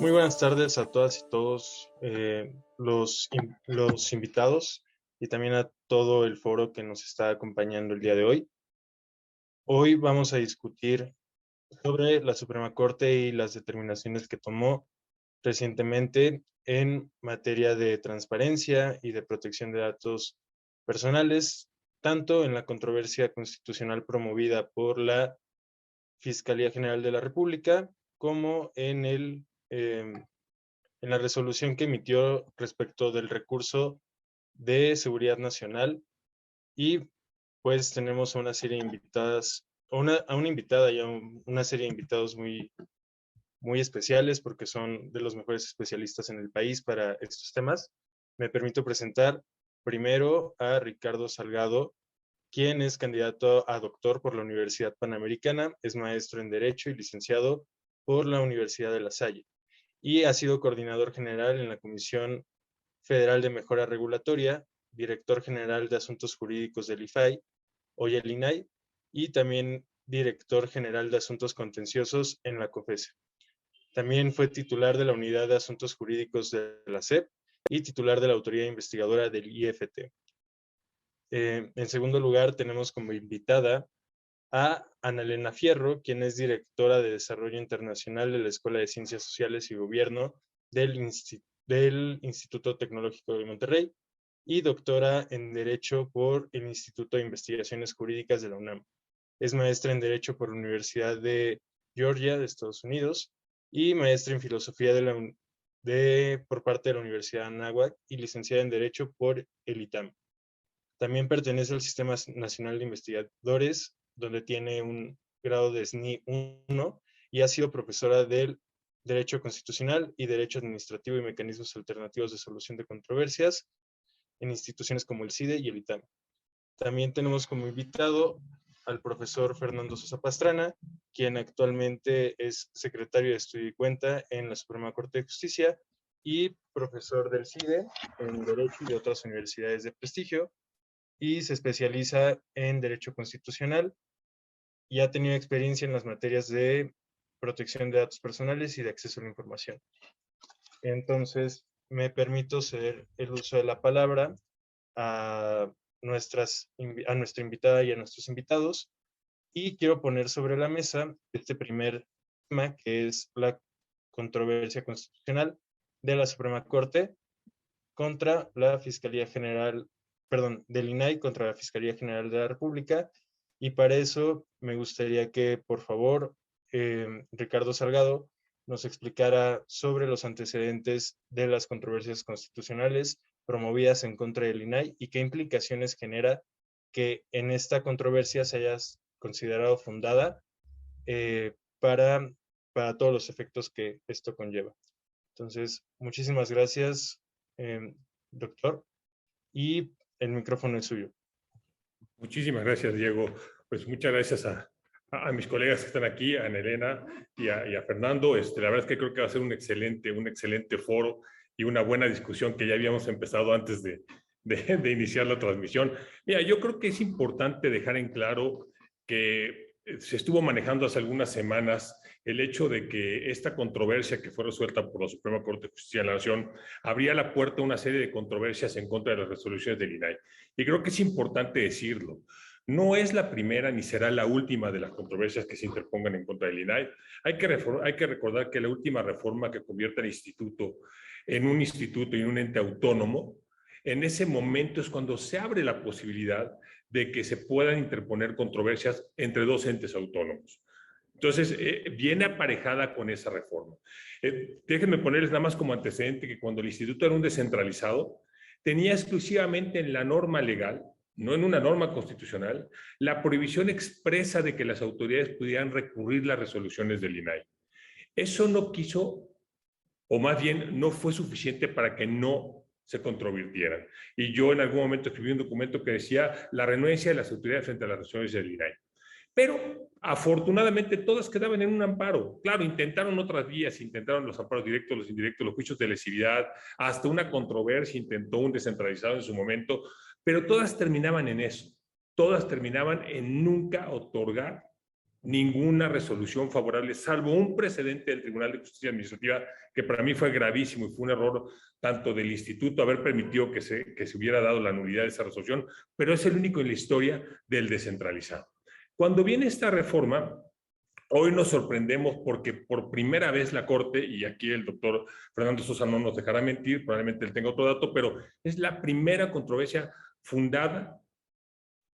Muy buenas tardes a todas y todos los invitados y también a todo el foro que nos está acompañando el día de hoy. Hoy vamos a discutir sobre la Suprema Corte y las determinaciones que tomó recientemente en materia de transparencia y de protección de datos personales, tanto en la controversia constitucional promovida por la Fiscalía General de la República como en la resolución que emitió respecto del recurso de seguridad nacional. Y pues tenemos a una serie de invitadas, a una invitada y a una serie de invitados muy especiales porque son de los mejores especialistas en el país para estos temas. Me permito presentar primero a Ricardo Salgado, quien es candidato a doctor por la Universidad Panamericana, es maestro en Derecho y licenciado por la Universidad de La Salle, y ha sido coordinador general en la Comisión Federal de Mejora Regulatoria, director general de Asuntos Jurídicos del IFAI, hoy el INAI, y también director general de Asuntos Contenciosos en la COFESE. También fue titular de la Unidad de Asuntos Jurídicos de la SEP y titular de la Autoridad Investigadora del IFT. En segundo lugar, tenemos como invitada a Ana Elena Fierro, quien es directora de Desarrollo Internacional de la Escuela de Ciencias Sociales y Gobierno del Instituto Tecnológico de Monterrey y doctora en Derecho por el Instituto de Investigaciones Jurídicas de la UNAM. Es maestra en Derecho por la Universidad de Georgia de Estados Unidos y maestra en Filosofía por parte de la Universidad de Anáhuac y licenciada en Derecho por el ITAM. También pertenece al Sistema Nacional de Investigadores, donde tiene un grado de SNI 1 y ha sido profesora del Derecho Constitucional y Derecho Administrativo y Mecanismos Alternativos de Solución de Controversias en instituciones como el CIDE y el ITAM. También tenemos como invitado al profesor Fernando Sosa Pastrana, quien actualmente es secretario de Estudio y Cuenta en la Suprema Corte de Justicia y profesor del CIDE en Derecho y de otras universidades de prestigio, y se especializa en Derecho Constitucional y ha tenido experiencia en las materias de protección de datos personales y de acceso a la información. Entonces, me permito ceder el uso de la palabra a nuestra invitada y a nuestros invitados, y quiero poner sobre la mesa este primer tema, que es la controversia constitucional de la Suprema Corte contra la Fiscalía General, perdón, del INAI contra la Fiscalía General de la República. Y para eso me gustaría que, por favor, Ricardo Salgado nos explicara sobre los antecedentes de las controversias constitucionales promovidas en contra del INAI y qué implicaciones genera que en esta controversia se haya considerado fundada eh, para, para todos los efectos que esto conlleva. Entonces, muchísimas gracias, doctor, y el micrófono es suyo. Muchísimas gracias, Diego. Pues muchas gracias a mis colegas que están aquí, a Ana Elena y a Fernando. La verdad es que creo que va a ser un excelente foro y una buena discusión que ya habíamos empezado antes de iniciar la transmisión. Mira, yo creo que es importante dejar en claro que se estuvo manejando hace algunas semanas el hecho de que esta controversia que fue resuelta por la Suprema Corte de Justicia de la Nación abría la puerta a una serie de controversias en contra de las resoluciones del INAI. Y creo que es importante decirlo. No es la primera ni será la última de las controversias que se interpongan en contra del INAI. Hay que recordar que la última reforma que convierte al instituto en un instituto y en un ente autónomo, en ese momento es cuando se abre la posibilidad de que se puedan interponer controversias entre dos entes autónomos. Entonces, viene aparejada con esa reforma. Déjenme ponerles nada más como antecedente que cuando el instituto era un descentralizado, tenía exclusivamente en la norma legal, no en una norma constitucional, la prohibición expresa de que las autoridades pudieran recurrir las resoluciones del INAI. Eso no quiso, o más bien no fue suficiente para que no se controvirtieran. Y yo en algún momento escribí un documento que decía la renuencia de las autoridades frente a las resoluciones del INAI. Pero afortunadamente todas quedaban en un amparo. Claro, intentaron otras vías, intentaron los amparos directos, los indirectos, los juicios de lesividad, hasta una controversia, intentó un descentralizado en su momento, pero todas terminaban en eso. Todas terminaban en nunca otorgar ninguna resolución favorable, salvo un precedente del Tribunal de Justicia Administrativa, que para mí fue gravísimo y fue un error tanto del instituto haber permitido que se hubiera dado la nulidad de esa resolución, pero es el único en la historia del descentralizado. Cuando viene esta reforma, hoy nos sorprendemos porque por primera vez la Corte, y aquí el doctor Fernando Sosa no nos dejará mentir, probablemente él tenga otro dato, pero es la primera controversia fundada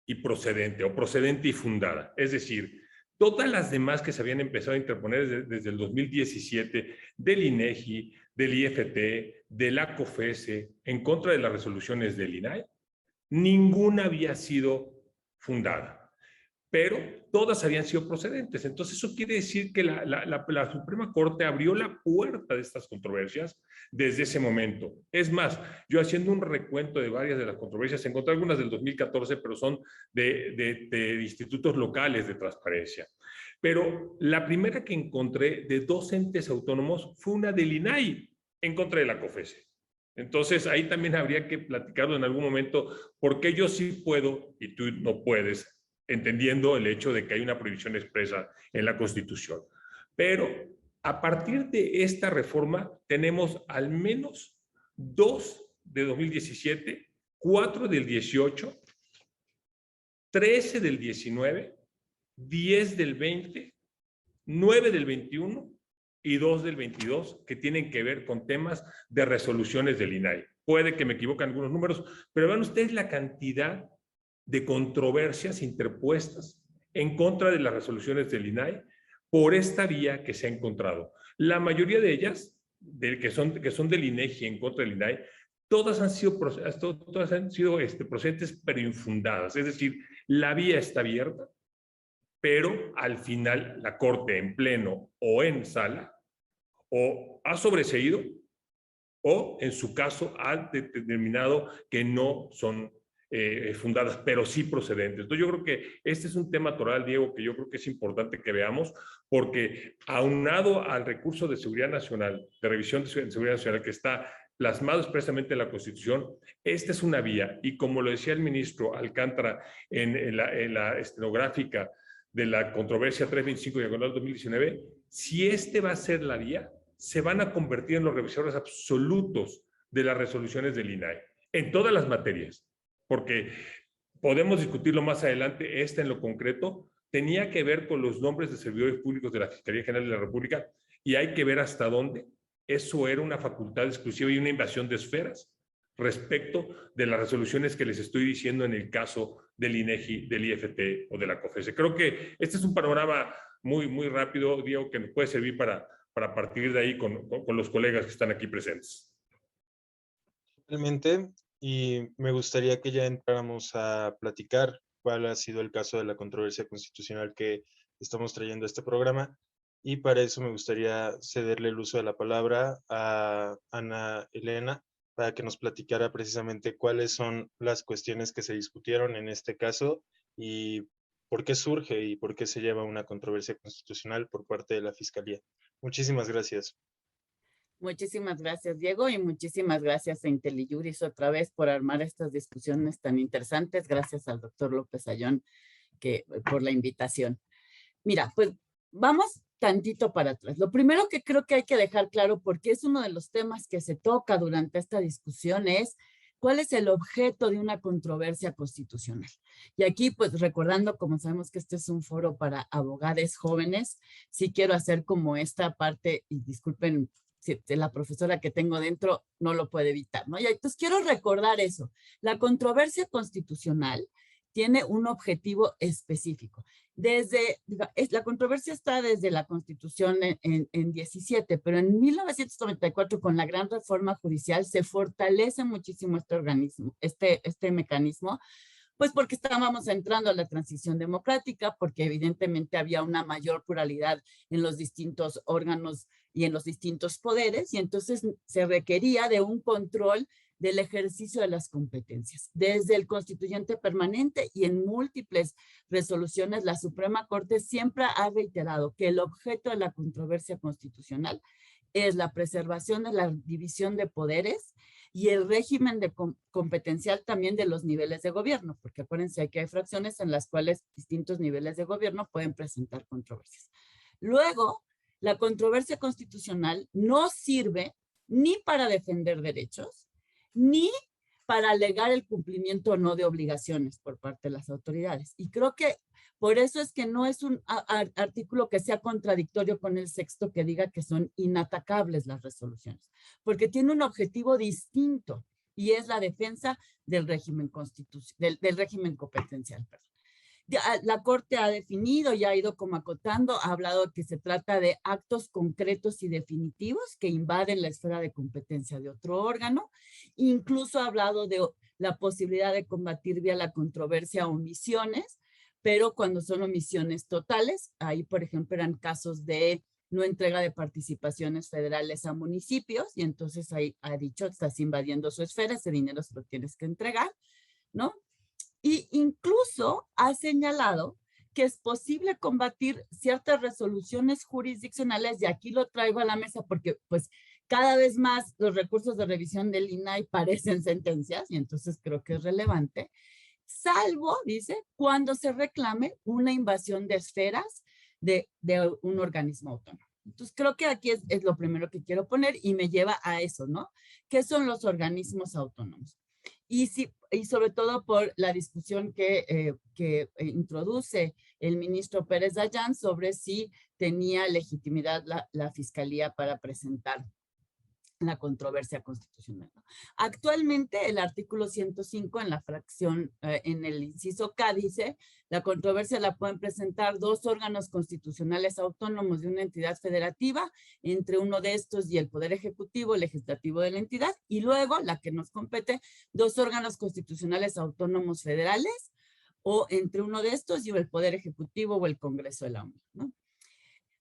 y procedente, o procedente y fundada. Es decir, todas las demás que se habían empezado a interponer desde el 2017, del INEGI, del IFT, de la COFESE, en contra de las resoluciones del INAI, ninguna había sido fundada, pero todas habían sido procedentes. Entonces eso quiere decir que la Suprema Corte abrió la puerta de estas controversias desde ese momento. Es más, yo haciendo un recuento de varias de las controversias, encontré algunas del 2014, pero son de institutos locales de transparencia. Pero la primera que encontré de 2 entes autónomos fue una del INAI en contra de la COFESE. Entonces ahí también habría que platicarlo en algún momento, porque yo sí puedo y tú no puedes, entendiendo el hecho de que hay una prohibición expresa en la Constitución. Pero a partir de esta reforma tenemos al menos 2 de 2017, 4 del 18, 13 del 19, 10 del 20, 9 del 21 y 2 del 22 que tienen que ver con temas de resoluciones del INAI. Puede que me equivoque en algunos números, pero vean ustedes la cantidad de controversias interpuestas en contra de las resoluciones del INAI por esta vía que se ha encontrado. La mayoría de ellas, que son del INEGI en contra del INAI, todas han sido procedentes pero infundadas. Es decir, la vía está abierta, pero al final la Corte en pleno o en sala o ha sobreseído o en su caso ha determinado que no son fundadas, pero sí procedentes. Entonces yo creo que este es un tema toral, Diego, que yo creo que es importante que veamos, porque aunado al recurso de seguridad nacional, de revisión de seguridad nacional, que está plasmado expresamente en la Constitución, esta es una vía, y como lo decía el ministro Alcántara en la estenográfica de la controversia 325/2019, si este va a ser la vía, se van a convertir en los revisores absolutos de las resoluciones del INAI, en todas las materias, porque podemos discutirlo más adelante. Esta en lo concreto tenía que ver con los nombres de servidores públicos de la Fiscalía General de la República, y hay que ver hasta dónde eso era una facultad exclusiva y una invasión de esferas respecto de las resoluciones que les estoy diciendo en el caso del INEGI, del IFT o de la COFESE. Creo que este es un panorama muy, muy rápido, Diego, que nos puede servir para partir de ahí con los colegas que están aquí presentes. Realmente, y me gustaría que ya entráramos a platicar cuál ha sido el caso de la controversia constitucional que estamos trayendo a este programa, y para eso me gustaría cederle el uso de la palabra a Ana Elena para que nos platicara precisamente cuáles son las cuestiones que se discutieron en este caso y por qué surge y por qué se lleva una controversia constitucional por parte de la Fiscalía. Muchísimas gracias. Muchísimas gracias, Diego, y muchísimas gracias a IntelliJuris otra vez por armar estas discusiones tan interesantes. Gracias al doctor López Ayón por la invitación. Mira, pues vamos tantito para atrás. Lo primero que creo que hay que dejar claro, porque es uno de los temas que se toca durante esta discusión, es cuál es el objeto de una controversia constitucional. Y aquí, pues recordando, como sabemos que este es un foro para abogados jóvenes, sí quiero hacer como esta parte, y disculpen, la profesora que tengo dentro no lo puede evitar, ¿no? Y entonces quiero recordar eso. La controversia constitucional tiene un objetivo específico. La controversia está desde la Constitución en 17, pero en 1994, con la gran reforma judicial, se fortalece muchísimo este organismo, este mecanismo, pues porque estábamos entrando a la transición democrática, porque evidentemente había una mayor pluralidad en los distintos órganos y en los distintos poderes, y entonces se requería de un control del ejercicio de las competencias. Desde el constituyente permanente y en múltiples resoluciones, la Suprema Corte siempre ha reiterado que el objeto de la controversia constitucional es la preservación de la división de poderes y el régimen de competencial también de los niveles de gobierno, porque acuérdense que hay fracciones en las cuales distintos niveles de gobierno pueden presentar controversias. Luego, la controversia constitucional no sirve ni para defender derechos, ni para alegar el cumplimiento o no de obligaciones por parte de las autoridades. Y creo que por eso es que no es un artículo que sea contradictorio con el sexto que diga que son inatacables las resoluciones, porque tiene un objetivo distinto y es la defensa del régimen del régimen competencial. Perdón. La Corte ha definido y ha ido como acotando, ha hablado que se trata de actos concretos y definitivos que invaden la esfera de competencia de otro órgano. Incluso ha hablado de la posibilidad de combatir vía la controversia omisiones, pero cuando son omisiones totales, ahí por ejemplo eran casos de no entrega de participaciones federales a municipios, y entonces ahí ha dicho, estás invadiendo su esfera, ese dinero se lo tienes que entregar, ¿no? Y incluso ha señalado que es posible combatir ciertas resoluciones jurisdiccionales, y aquí lo traigo a la mesa porque pues cada vez más los recursos de revisión del INAI parecen sentencias, y entonces creo que es relevante, salvo, dice, cuando se reclame una invasión de esferas de un organismo autónomo. Entonces creo que aquí es lo primero que quiero poner y me lleva a eso, ¿no? ¿Qué son los organismos autónomos? Y sobre todo por la discusión que introduce el ministro Pérez Dayán sobre si tenía legitimidad la Fiscalía para presentar la controversia constitucional. Actualmente el artículo 105 en la fracción, en el inciso K dice, la controversia la pueden presentar dos órganos constitucionales autónomos de una entidad federativa, entre uno de estos y el Poder Ejecutivo, Legislativo de la entidad, y luego la que nos compete, dos órganos constitucionales autónomos federales, o entre uno de estos y el Poder Ejecutivo o el Congreso de la Unión, ¿no?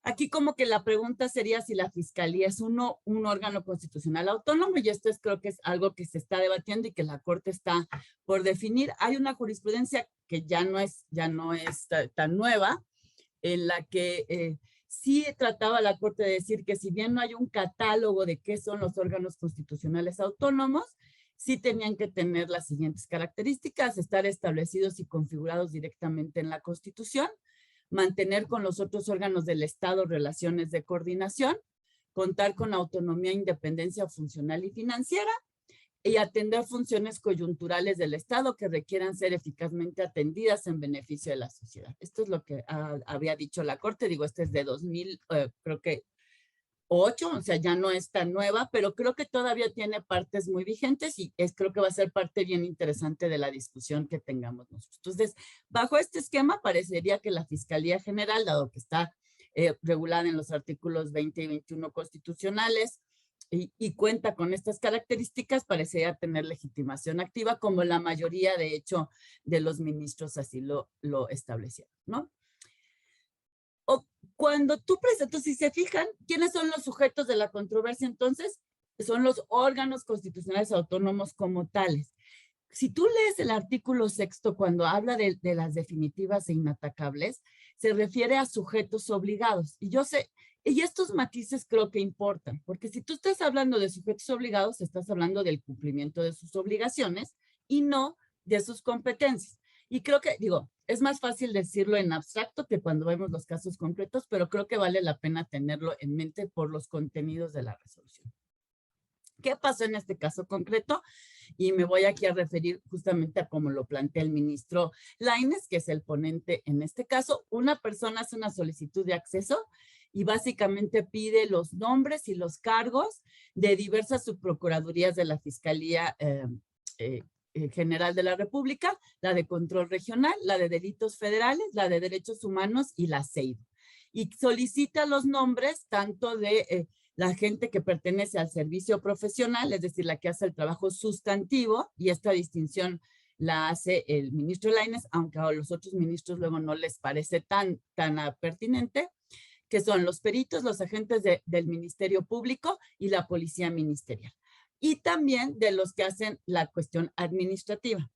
Aquí como que la pregunta sería si la Fiscalía es un órgano constitucional autónomo, y esto creo que es algo que se está debatiendo y que la Corte está por definir. Hay una jurisprudencia que ya no es tan nueva, en la que sí trataba la Corte de decir que si bien no hay un catálogo de qué son los órganos constitucionales autónomos, sí tenían que tener las siguientes características: estar establecidos y configurados directamente en la Constitución, mantener con los otros órganos del Estado relaciones de coordinación, contar con autonomía, independencia funcional y financiera, y atender funciones coyunturales del Estado que requieran ser eficazmente atendidas en beneficio de la sociedad. Esto es lo que había dicho la Corte. Digo, este es de 2000, creo que 8, o sea, ya no es tan nueva, pero creo que todavía tiene partes muy vigentes y creo que va a ser parte bien interesante de la discusión que tengamos nosotros. Entonces, bajo este esquema, parecería que la Fiscalía General, dado que está regulada en los artículos 20 y 21 constitucionales y cuenta con estas características, parecería tener legitimación activa, como la mayoría, de hecho, de los ministros así lo establecieron, ¿no? Cuando tú presentas, si se fijan, ¿quiénes son los sujetos de la controversia? Entonces, son los órganos constitucionales autónomos como tales. Si tú lees el artículo 6, cuando habla de las definitivas e inatacables, se refiere a sujetos obligados. Y yo sé, y estos matices creo que importan, porque si tú estás hablando de sujetos obligados, estás hablando del cumplimiento de sus obligaciones y no de sus competencias. Y creo que, digo, es más fácil decirlo en abstracto que cuando vemos los casos concretos, pero creo que vale la pena tenerlo en mente por los contenidos de la resolución. ¿Qué pasó en este caso concreto? Y me voy aquí a referir justamente a cómo lo plantea el ministro Lainez, que es el ponente en este caso. Una persona hace una solicitud de acceso y básicamente pide los nombres y los cargos de diversas subprocuradurías de la Fiscalía General de la República, la de Control Regional, la de Delitos Federales, la de Derechos Humanos y la CEIDO. Y solicita los nombres tanto de la gente que pertenece al servicio profesional, es decir, la que hace el trabajo sustantivo, y esta distinción la hace el ministro Lainez, aunque a los otros ministros luego no les parece tan pertinente, que son los peritos, los agentes del Ministerio Público y la Policía Ministerial. Y también de los que hacen la cuestión administrativa.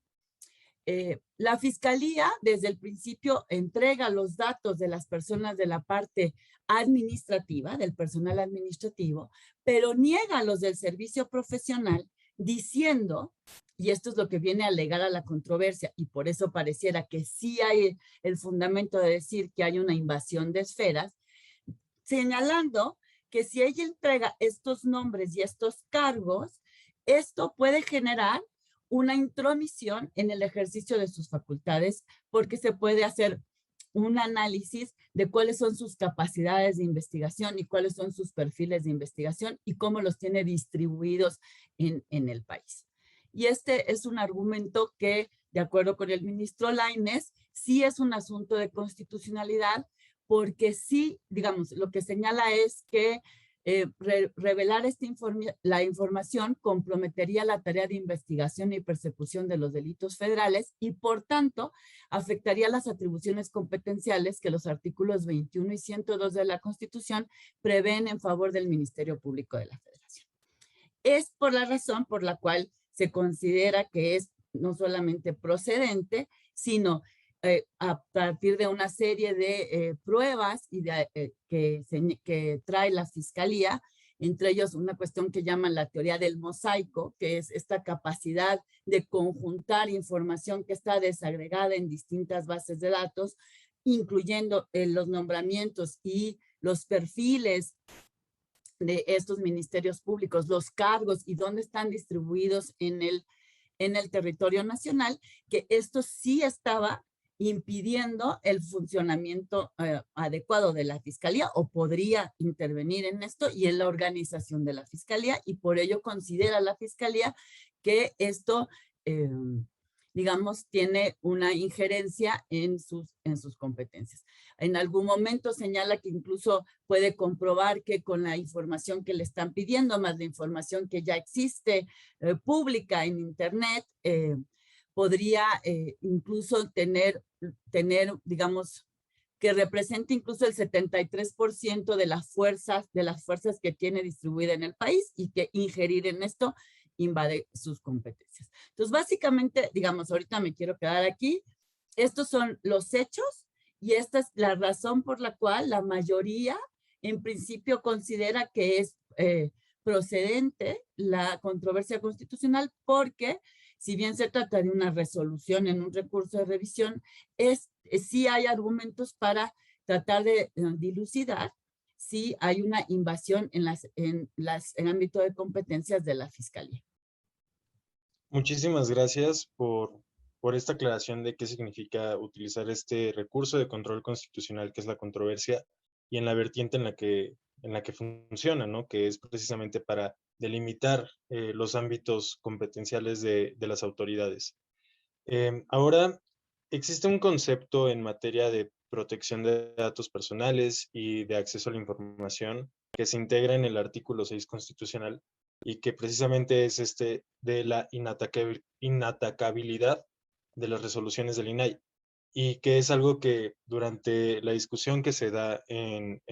La Fiscalía desde el principio entrega los datos de las personas de la parte administrativa, del personal administrativo, pero niega los del servicio profesional diciendo, y esto es lo que viene a alegar a la controversia, y por eso pareciera que sí hay el fundamento de decir que hay una invasión de esferas, señalando que si ella entrega estos nombres y estos cargos, esto puede generar una intromisión en el ejercicio de sus facultades, porque se puede hacer un análisis de cuáles son sus capacidades de investigación y cuáles son sus perfiles de investigación y cómo los tiene distribuidos en el país. Y este es un argumento que, de acuerdo con el ministro Lainez, sí es un asunto de constitucionalidad, porque sí, digamos, lo que señala es que revelar la información comprometería la tarea de investigación y persecución de los delitos federales y, por tanto, afectaría las atribuciones competenciales que los artículos 21 y 102 de la Constitución prevén en favor del Ministerio Público de la Federación. Es por la razón por la cual se considera que es no solamente procedente, sino a partir de una serie de pruebas y que trae la Fiscalía, entre ellos una cuestión que llaman la teoría del mosaico, que es esta capacidad de conjuntar información que está desagregada en distintas bases de datos, incluyendo los nombramientos y los perfiles de estos ministerios públicos, los cargos y dónde están distribuidos en el territorio nacional, que esto sí estaba impidiendo el funcionamiento adecuado de la Fiscalía, o podría intervenir en esto y en la organización de la Fiscalía, y por ello considera la Fiscalía que esto, digamos, tiene una injerencia en sus competencias. En algún momento señala que incluso puede comprobar que con la información que le están pidiendo, más la información que ya existe pública en Internet, podría incluso tener, digamos, que represente incluso el 73% de las fuerzas que tiene distribuida en el país, y que ingerir en esto invade sus competencias. Entonces, básicamente, digamos, ahorita me quiero quedar aquí. Estos son los hechos y esta es la razón por la cual la mayoría, en principio, considera que es procedente la controversia constitucional, porque si bien se trata de una resolución en un recurso de revisión, sí hay argumentos para tratar de dilucidar si hay una invasión en el ámbito de competencias de la Fiscalía. Muchísimas gracias por esta aclaración de qué significa utilizar este recurso de control constitucional, que es la controversia, y en la vertiente en la que funciona, ¿no? Que es precisamente para delimitar los ámbitos competenciales de las autoridades. Ahora, existe un concepto en materia de protección de datos personales y de acceso a la información que se integra en el artículo 6 constitucional, y que precisamente es de la inatacabilidad de las resoluciones del INAI, y que es algo que durante la discusión que se da en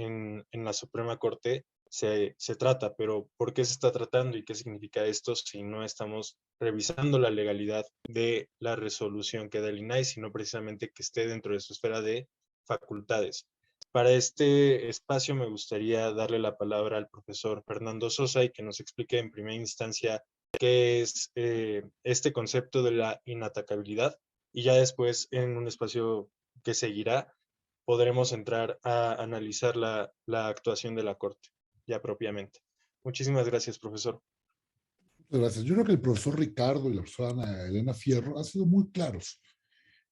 la Suprema Corte se trata. Pero ¿por qué se está tratando y qué significa esto si no estamos revisando la legalidad de la resolución que da el INAI, sino precisamente que esté dentro de su esfera de facultades? Para este espacio me gustaría darle la palabra al profesor Fernando Sosa y que nos explique en primera instancia qué es este concepto de la inatacabilidad, y ya después, en un espacio que seguirá, podremos entrar a analizar la actuación de la Corte, ya propiamente. Muchísimas gracias, profesor. Muchas gracias. Yo creo que el profesor Ricardo y la profesora Ana Elena Fierro han sido muy claros.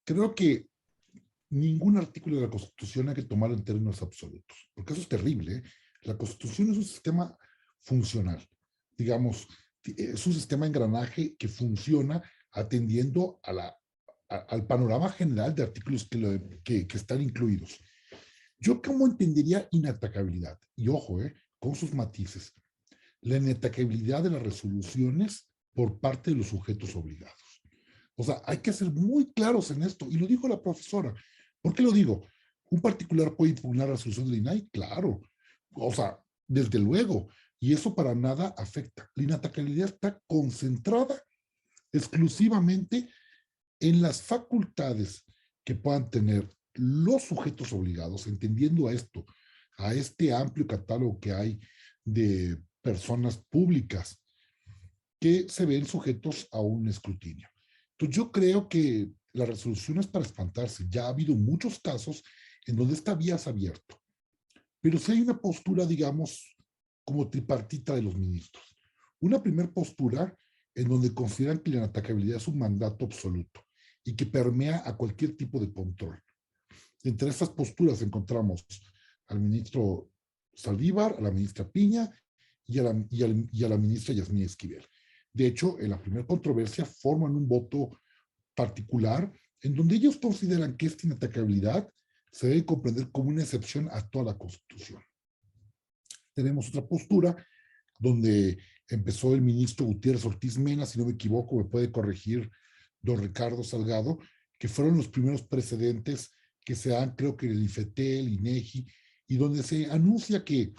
Creo que ningún artículo de la Constitución hay que tomarlo en términos absolutos, porque eso es terrible, ¿eh? La Constitución es un sistema funcional, digamos, es un sistema engranaje que funciona atendiendo al panorama general de artículos que están incluidos. Yo, ¿cómo entendería inatacabilidad? Y ojo, con sus matices. La inatacabilidad de las resoluciones por parte de los sujetos obligados. O sea, hay que ser muy claros en esto, y lo dijo la profesora. ¿Por qué lo digo? ¿Un particular puede impugnar la resolución del INAI? Claro. O sea, desde luego. Y eso para nada afecta. La inatacabilidad está concentrada exclusivamente en las facultades que puedan tener los sujetos obligados, entendiendo a este amplio catálogo que hay de personas públicas que se ven sujetos a un escrutinio. Entonces yo creo que la resolución es para espantarse. Ya ha habido muchos casos en donde esta vía es abierta. Pero si hay una postura, digamos, como tripartita de los ministros. Una primera postura en donde consideran que la inatacabilidad es un mandato absoluto y que permea a cualquier tipo de control. Entre estas posturas encontramos al ministro Saldívar, a la ministra Piña y a la ministra Yasmín Esquivel. De hecho, en la primera controversia forman un voto particular en donde ellos consideran que esta inatacabilidad se debe comprender como una excepción a toda la Constitución. Tenemos otra postura donde empezó el ministro Gutiérrez Ortiz Mena, si no me equivoco, me puede corregir don Ricardo Salgado, que fueron los primeros precedentes que se dan, creo que en el IFETEL, INEGI, y donde se anuncia que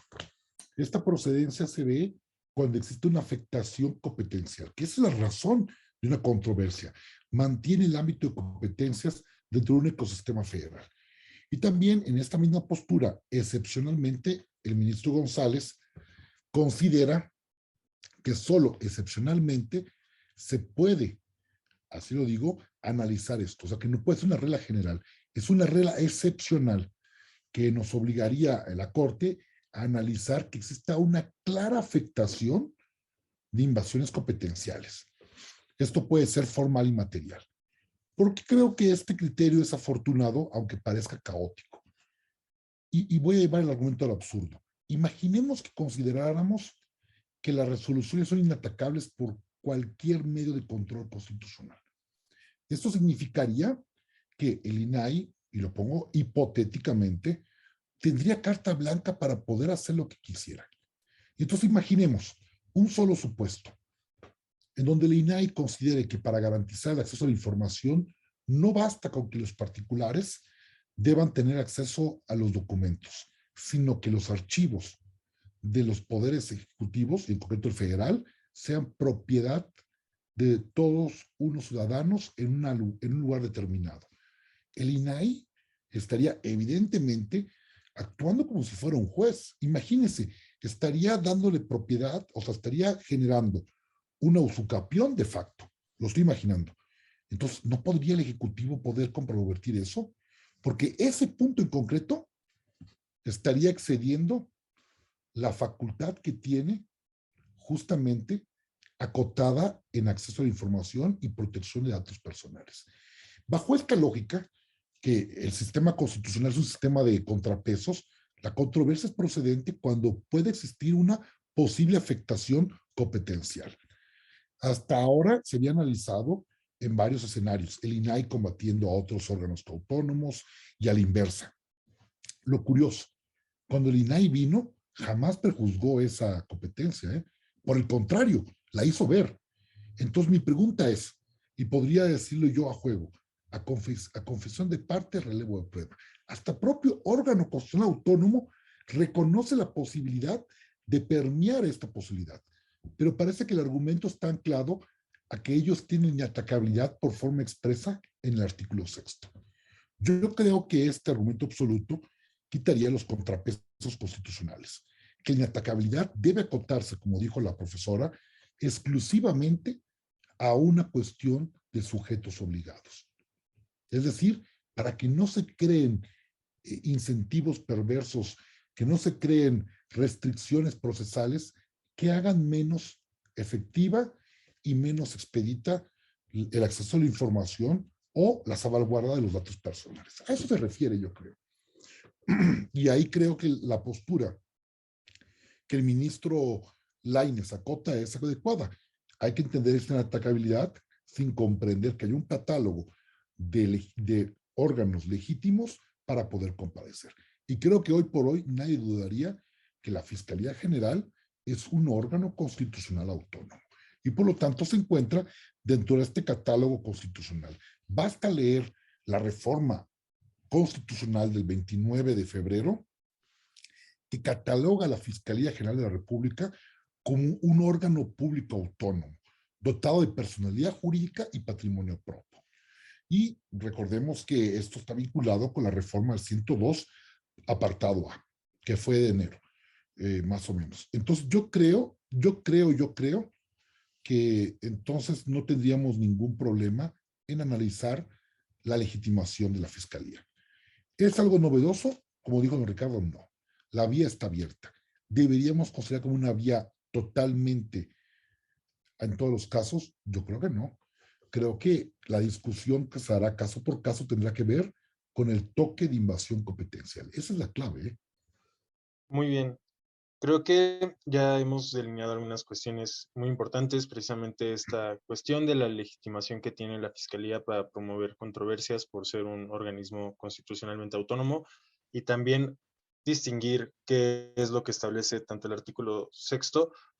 esta procedencia se ve cuando existe una afectación competencial, que esa es la razón de una controversia. Mantiene el ámbito de competencias dentro de un ecosistema federal. Y también en esta misma postura, excepcionalmente, el ministro González considera que solo excepcionalmente se puede, así lo digo, analizar esto. O sea, que no puede ser una regla general, es una regla excepcional que nos obligaría a la Corte a analizar que exista una clara afectación de invasiones competenciales. Esto puede ser formal y material. Porque creo que este criterio es afortunado, aunque parezca caótico. Y voy a llevar el argumento al absurdo. Imaginemos que consideráramos que las resoluciones son inatacables por cualquier medio de control constitucional. Esto significaría que el INAI, y lo pongo hipotéticamente, tendría carta blanca para poder hacer lo que quisiera. Y entonces imaginemos un solo supuesto, en donde el INAI considere que para garantizar el acceso a la información no basta con que los particulares deban tener acceso a los documentos, sino que los archivos de los poderes ejecutivos, y en concreto el federal, sean propiedad de todos unos ciudadanos en un lugar determinado. El INAI estaría evidentemente actuando como si fuera un juez. Imagínense, estaría dándole propiedad, o sea, estaría generando una usucapión de facto. Lo estoy imaginando. Entonces, ¿no podría el Ejecutivo poder controvertir eso? Porque ese punto en concreto estaría excediendo la facultad que tiene justamente acotada en acceso a la información y protección de datos personales. Bajo esta lógica, que el sistema constitucional es un sistema de contrapesos, la controversia es procedente cuando puede existir una posible afectación competencial. Hasta ahora se había analizado en varios escenarios, el INAI combatiendo a otros órganos autónomos y a la inversa. Lo curioso, cuando el INAI vino, jamás prejuzgó esa competencia, ¿eh? Por el contrario, la hizo ver. Entonces mi pregunta es, y podría decirlo yo a juego, a confesión de parte, relevo de prueba. Hasta propio órgano constitucional autónomo reconoce la posibilidad de permear esta posibilidad. Pero parece que el argumento está anclado a que ellos tienen inatacabilidad por forma expresa en el artículo 6. Yo creo que este argumento absoluto quitaría los contrapesos constitucionales, que la inatacabilidad debe acotarse, como dijo la profesora, exclusivamente a una cuestión de sujetos obligados. Es decir, para que no se creen incentivos perversos, que no se creen restricciones procesales que hagan menos efectiva y menos expedita el acceso a la información o la salvaguarda de los datos personales. A eso se refiere, yo creo. Y ahí creo que la postura que el ministro Lainez acota es adecuada. Hay que entender esta atacabilidad sin comprender que hay un catálogo de órganos legítimos para poder comparecer. Y creo que hoy por hoy nadie dudaría que la Fiscalía General es un órgano constitucional autónomo y por lo tanto se encuentra dentro de este catálogo constitucional. Basta leer la reforma constitucional del 29 de febrero que cataloga a la Fiscalía General de la República como un órgano público autónomo, dotado de personalidad jurídica y patrimonio propio. Y recordemos que esto está vinculado con la reforma del 102, apartado A, que fue de enero, más o menos. Entonces yo creo que entonces no tendríamos ningún problema en analizar la legitimación de la Fiscalía. ¿Es algo novedoso? Como dijo don Ricardo, no. La vía está abierta. ¿Deberíamos considerar como una vía totalmente en todos los casos? Yo creo que no. Creo que la discusión que se hará caso por caso tendrá que ver con el toque de invasión competencial. Esa es la clave, ¿eh? Muy bien. Creo que ya hemos delineado algunas cuestiones muy importantes, precisamente esta cuestión de la legitimación que tiene la Fiscalía para promover controversias por ser un organismo constitucionalmente autónomo y también distinguir qué es lo que establece tanto el artículo 6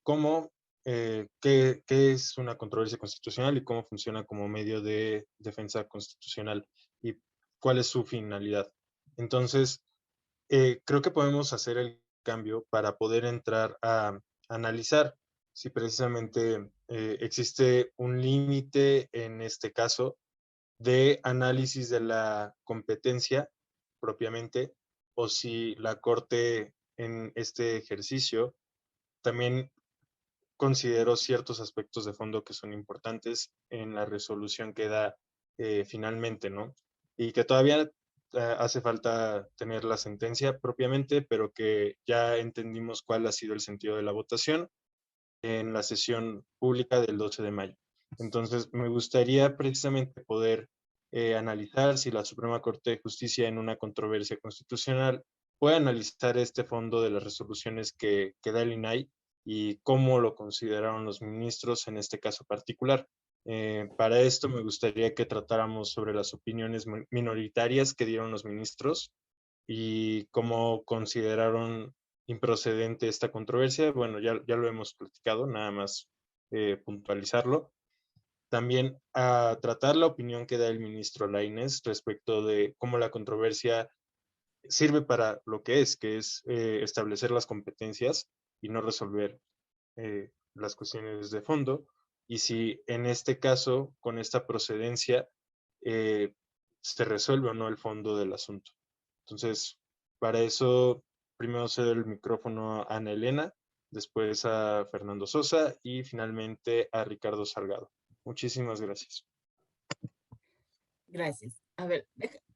como qué es una controversia constitucional y cómo funciona como medio de defensa constitucional y cuál es su finalidad. Entonces, creo que podemos hacer el cambio para poder entrar a analizar si precisamente existe un límite en este caso de análisis de la competencia propiamente o si la Corte en este ejercicio también consideró ciertos aspectos de fondo que son importantes en la resolución que da finalmente, ¿no? Y que todavía hace falta tener la sentencia propiamente, pero que ya entendimos cuál ha sido el sentido de la votación en la sesión pública del 12 de mayo. Entonces, me gustaría precisamente poder analizar si la Suprema Corte de Justicia en una controversia constitucional puede analizar este fondo de las resoluciones que da el INAI y cómo lo consideraron los ministros en este caso particular. Para esto me gustaría que tratáramos sobre las opiniones minoritarias que dieron los ministros y cómo consideraron improcedente esta controversia. Bueno, ya lo hemos platicado, nada más puntualizarlo. También a tratar la opinión que da el ministro Lainez respecto de cómo la controversia sirve para lo que es establecer las competencias y no resolver las cuestiones de fondo, y si en este caso, con esta procedencia, se resuelve o no el fondo del asunto. Entonces, para eso, primero cedo el micrófono a Ana Elena, después a Fernando Sosa y finalmente a Ricardo Salgado. Muchísimas gracias. Gracias. A ver,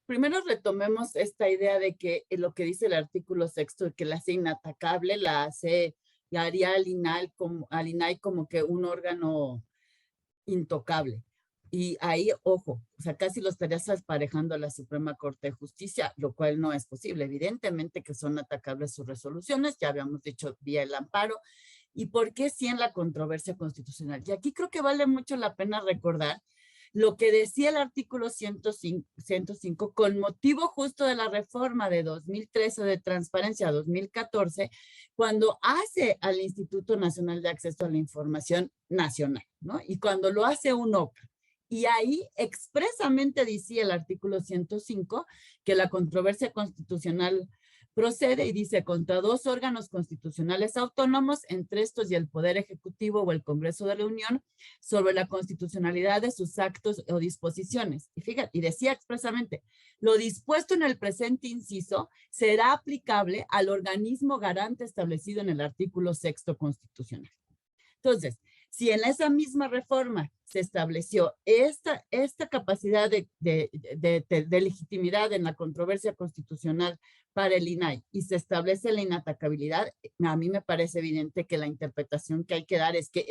primero retomemos esta idea de que lo que dice el artículo 6, que la hace inatacable, la haría al INAI como que un órgano intocable. Y ahí, ojo, o sea, casi lo estarías aparejando a la Suprema Corte de Justicia, lo cual no es posible. Evidentemente que son atacables sus resoluciones, ya habíamos dicho vía el amparo. ¿Y por qué sí en la controversia constitucional? Y aquí creo que vale mucho la pena recordar lo que decía el artículo 105 con motivo justo de la reforma de 2013 de transparencia a 2014, cuando hace al Instituto Nacional de Acceso a la Información Nacional, ¿no? Y cuando lo hace UNOPA. Y ahí expresamente decía el artículo 105 que la controversia constitucional procede y dice contra dos órganos constitucionales autónomos, entre estos y el Poder Ejecutivo o el Congreso de la Unión, sobre la constitucionalidad de sus actos o disposiciones. Y fíjate, y decía expresamente, lo dispuesto en el presente inciso será aplicable al organismo garante establecido en el artículo 6 constitucional. Entonces, si en esa misma reforma se estableció esta capacidad de legitimidad en la controversia constitucional para el INAI y se establece la inatacabilidad, a mí me parece evidente que la interpretación que hay que dar es que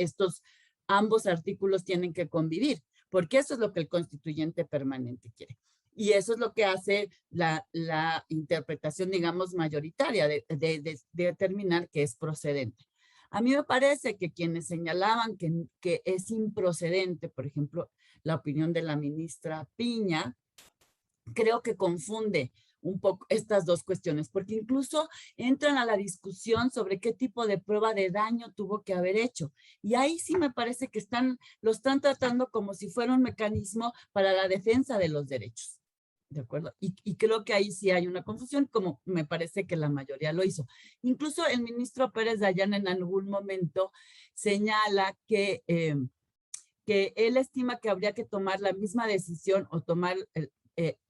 ambos artículos tienen que convivir, porque eso es lo que el constituyente permanente quiere. Y eso es lo que hace la interpretación, digamos, mayoritaria de determinar que es procedente. A mí me parece que quienes señalaban que es improcedente, por ejemplo, la opinión de la ministra Piña, creo que confunde un poco estas dos cuestiones, porque incluso entran a la discusión sobre qué tipo de prueba de daño tuvo que haber hecho. Y ahí sí me parece que lo están tratando como si fuera un mecanismo para la defensa de los derechos. ¿De acuerdo? Y creo que ahí sí hay una confusión, como me parece que la mayoría lo hizo. Incluso el ministro Pérez Dayán en algún momento señala que él estima que habría que tomar la misma decisión o tomar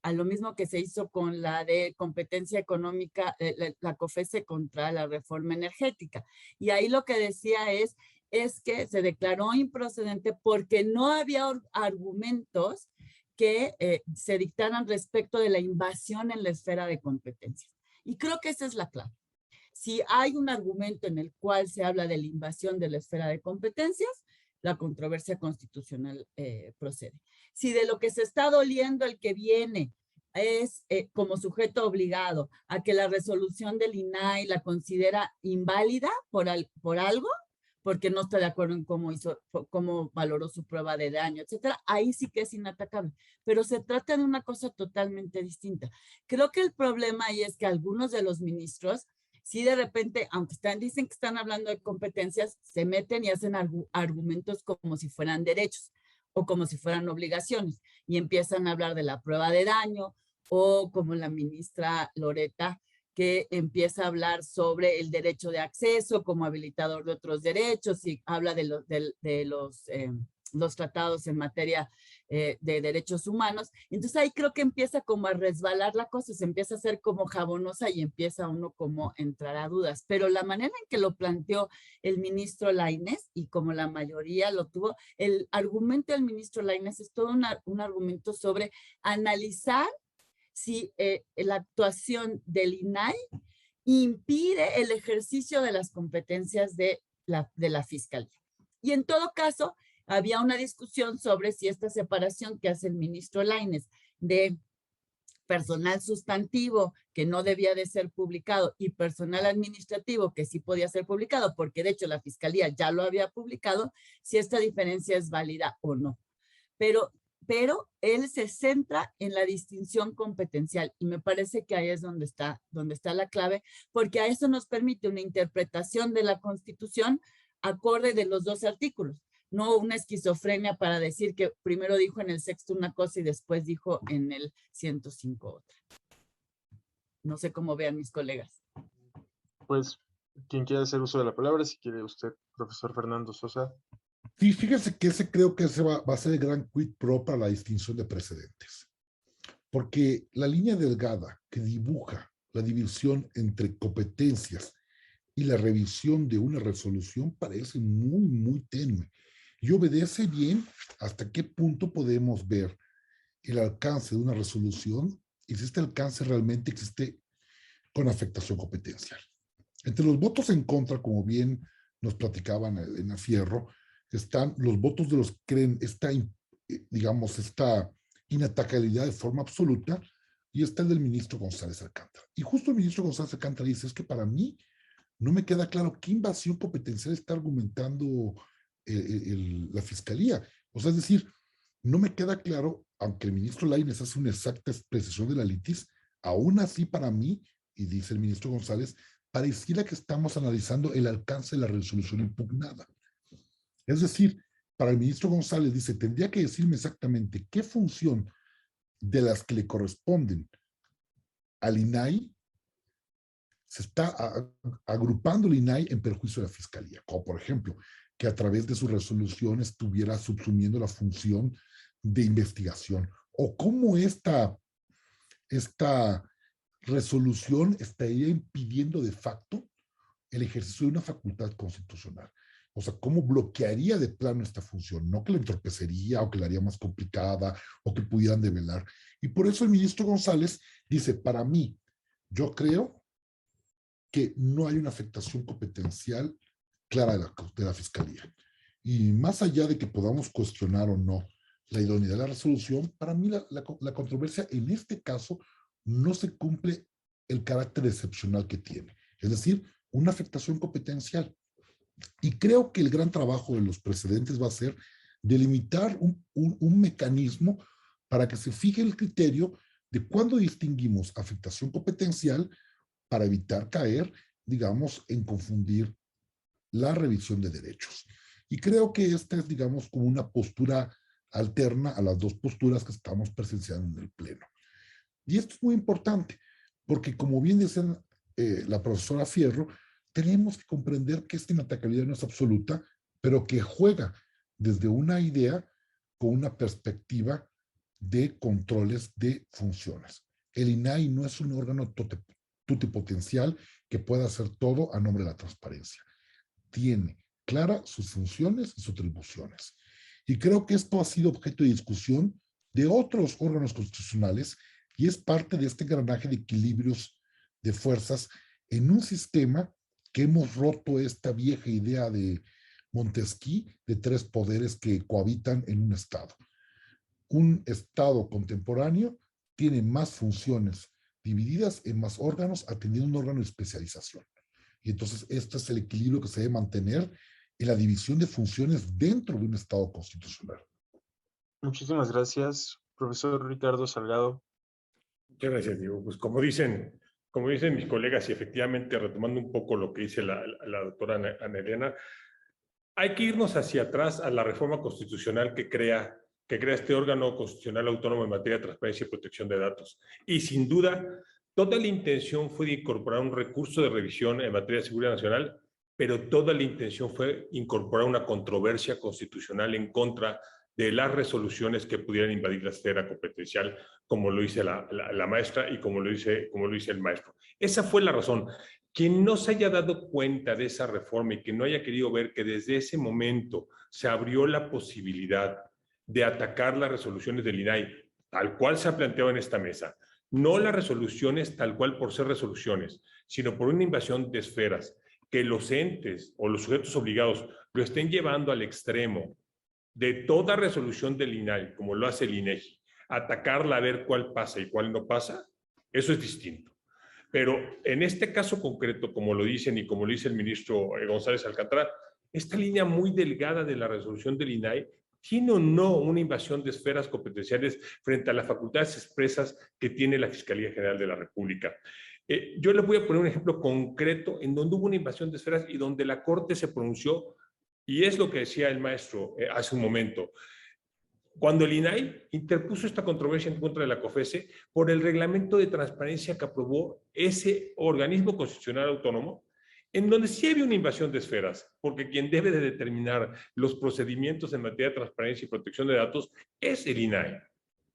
a lo mismo que se hizo con la de competencia económica, la COFESE contra la reforma energética. Y ahí lo que decía es es que se declaró improcedente porque no había argumentos que se dictaran respecto de la invasión en la esfera de competencias. Y creo que esa es la clave. Si hay un argumento en el cual se habla de la invasión de la esfera de competencias, la controversia constitucional procede. Si de lo que se está doliendo el que viene es como sujeto obligado a que la resolución del INAI la considera inválida por algo, porque no está de acuerdo en cómo valoró su prueba de daño, etcétera, ahí sí que es inatacable. Pero se trata de una cosa totalmente distinta. Creo que el problema ahí es que algunos de los ministros, si de repente, aunque dicen que están hablando de competencias, se meten y hacen argumentos como si fueran derechos o como si fueran obligaciones y empiezan a hablar de la prueba de daño o como la ministra Loreta, que empieza a hablar sobre el derecho de acceso como habilitador de otros derechos y habla de los tratados en materia de derechos humanos. Entonces ahí creo que empieza como a resbalar la cosa, se empieza a hacer como jabonosa y empieza uno como a entrar a dudas. Pero la manera en que lo planteó el ministro Lainez y como la mayoría lo tuvo, el argumento del ministro Lainez es todo un argumento sobre analizar si la actuación del INAI impide el ejercicio de las competencias de la Fiscalía. Y en todo caso, había una discusión sobre si esta separación que hace el ministro Lainez de personal sustantivo que no debía de ser publicado y personal administrativo que sí podía ser publicado, porque de hecho la Fiscalía ya lo había publicado, si esta diferencia es válida o no. Pero él se centra en la distinción competencial y me parece que ahí es donde está la clave, porque a eso nos permite una interpretación de la Constitución acorde de los dos artículos, no una esquizofrenia para decir que primero dijo en el sexto una cosa y después dijo en el 105 otra. No sé cómo vean mis colegas. Pues, quien quiera hacer uso de la palabra, si quiere usted, profesor Fernando Sosa. Sí, fíjese que creo que ese va a ser el gran quid pro para la distinción de precedentes. Porque la línea delgada que dibuja la división entre competencias y la revisión de una resolución parece muy, muy tenue. Y obedece bien hasta qué punto podemos ver el alcance de una resolución y si este alcance realmente existe con afectación competencial. Entre los votos en contra, como bien nos platicaban Elena Fierro, están los votos de los que creen esta inatacabilidad de forma absoluta, y está el del ministro González Alcántara. Y justo el ministro González Alcántara dice, es que para mí no me queda claro qué invasión competencial está argumentando la Fiscalía. O sea, es decir, no me queda claro, aunque el ministro Lainez hace una exacta expresión de la litis, aún así para mí, y dice el ministro González, pareciera que estamos analizando el alcance de la resolución impugnada. Es decir, para el ministro González dice, tendría que decirme exactamente qué función de las que le corresponden al INAI se está agrupando el INAI en perjuicio de la Fiscalía, como por ejemplo, que a través de sus resoluciones estuviera subsumiendo la función de investigación, o cómo esta resolución estaría impidiendo de facto el ejercicio de una facultad constitucional. O sea, ¿cómo bloquearía de plano esta función? No que la entorpecería o que la haría más complicada o que pudieran develar. Y por eso el ministro González dice, para mí, yo creo que no hay una afectación competencial clara de la Fiscalía. Y más allá de que podamos cuestionar o no la idoneidad de la resolución, para mí la controversia en este caso no se cumple el carácter excepcional que tiene. Es decir, una afectación competencial. Y creo que el gran trabajo de los precedentes va a ser delimitar un mecanismo para que se fije el criterio de cuándo distinguimos afectación competencial para evitar caer, digamos, en confundir la revisión de derechos. Y creo que esta es, digamos, como una postura alterna a las dos posturas que estamos presenciando en el Pleno. Y esto es muy importante, porque como bien decía la profesora Fierro, tenemos que comprender que esta inatacabilidad no es absoluta, pero que juega desde una idea con una perspectiva de controles de funciones. El INAI no es un órgano tutipotencial que pueda hacer todo a nombre de la transparencia. Tiene clara sus funciones y sus atribuciones. Y creo que esto ha sido objeto de discusión de otros órganos constitucionales y es parte de este engranaje de equilibrios de fuerzas en un sistema que hemos roto esta vieja idea de Montesquieu de tres poderes que cohabitan en un Estado. Un Estado contemporáneo tiene más funciones divididas en más órganos, atendiendo un órgano de especialización. Y entonces este es el equilibrio que se debe mantener en la división de funciones dentro de un Estado constitucional. Muchísimas gracias, profesor Ricardo Salgado. Muchas gracias, Diego. Pues como dicen mis colegas, y efectivamente retomando un poco lo que dice la doctora Ana Elena, hay que irnos hacia atrás a la reforma constitucional que crea este órgano constitucional autónomo en materia de transparencia y protección de datos. Y sin duda, toda la intención fue de incorporar un recurso de revisión en materia de seguridad nacional, pero toda la intención fue incorporar una controversia constitucional en contra de las resoluciones que pudieran invadir la esfera competencial, como lo dice la maestra y como lo dice el maestro. Esa fue la razón. Quien no se haya dado cuenta de esa reforma y que no haya querido ver que desde ese momento se abrió la posibilidad de atacar las resoluciones del INAI, tal cual se ha planteado en esta mesa, no las resoluciones tal cual por ser resoluciones, sino por una invasión de esferas, que los entes o los sujetos obligados lo estén llevando al extremo de toda resolución del INAI, como lo hace el INEGI, atacarla a ver cuál pasa y cuál no pasa, eso es distinto. Pero en este caso concreto, como lo dicen y como lo dice el ministro González Alcántara, esta línea muy delgada de la resolución del INAI tiene o no una invasión de esferas competenciales frente a las facultades expresas que tiene la Fiscalía General de la República. Yo les voy a poner un ejemplo concreto en donde hubo una invasión de esferas y donde la Corte se pronunció, y es lo que decía el maestro hace un momento. Cuando el INAI interpuso esta controversia en contra de la COFESE por el reglamento de transparencia que aprobó ese organismo constitucional autónomo, en donde sí había una invasión de esferas, porque quien debe de determinar los procedimientos en materia de transparencia y protección de datos es el INAI.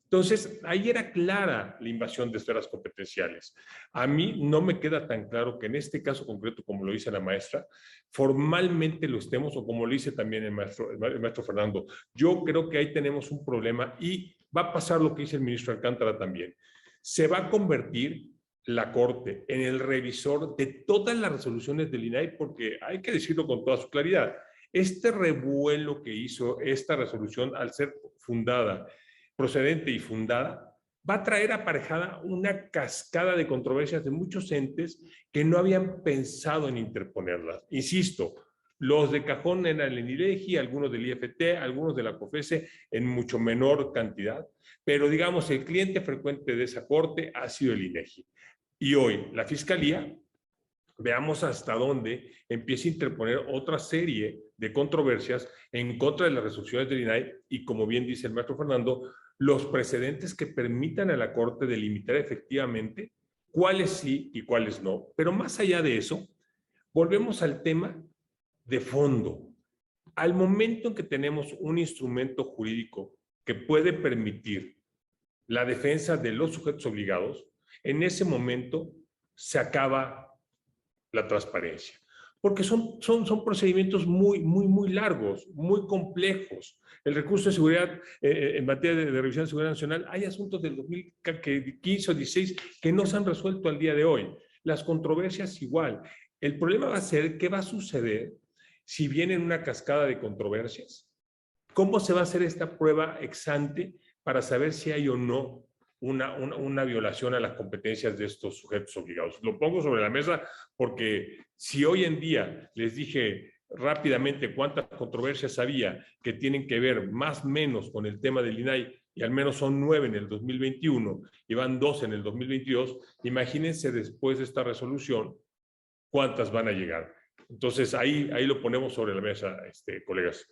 Entonces, ahí era clara la invasión de esferas competenciales. A mí no me queda tan claro que en este caso concreto, como lo dice la maestra, formalmente lo estemos, o como lo dice también el maestro Fernando. Yo creo que ahí tenemos un problema y va a pasar lo que dice el ministro Alcántara también. Se va a convertir la Corte en el revisor de todas las resoluciones del INAI, porque hay que decirlo con toda su claridad. Este revuelo que hizo esta resolución al ser fundada, procedente y fundada, va a traer aparejada una cascada de controversias de muchos entes que no habían pensado en interponerlas. Insisto, los de cajón eran el INEGI, algunos del IFT, algunos de la COFESE en mucho menor cantidad, pero digamos el cliente frecuente de esa corte ha sido el INEGI. Y hoy la Fiscalía, veamos hasta dónde empieza a interponer otra serie de controversias en contra de las resoluciones del INAI y, como bien dice el maestro Fernando, los precedentes que permitan a la Corte delimitar efectivamente cuáles sí y cuáles no. Pero más allá de eso, volvemos al tema de fondo. Al momento en que tenemos un instrumento jurídico que puede permitir la defensa de los sujetos obligados, en ese momento se acaba la transparencia. Porque son procedimientos muy largos, muy complejos. El recurso de seguridad en materia de revisión de seguridad nacional, hay asuntos del 2015 o 16 que no se han resuelto al día de hoy. Las controversias igual. El problema va a ser qué va a suceder si viene una cascada de controversias. ¿Cómo se va a hacer esta prueba ex ante para saber si hay o no una violación a las competencias de estos sujetos obligados? Lo pongo sobre la mesa porque si hoy en día les dije rápidamente cuántas controversias había que tienen que ver más o menos con el tema del INAI, y al menos son 9 en el 2021 y van 2 en el 2022, imagínense después de esta resolución cuántas van a llegar. Entonces ahí lo ponemos sobre la mesa, colegas.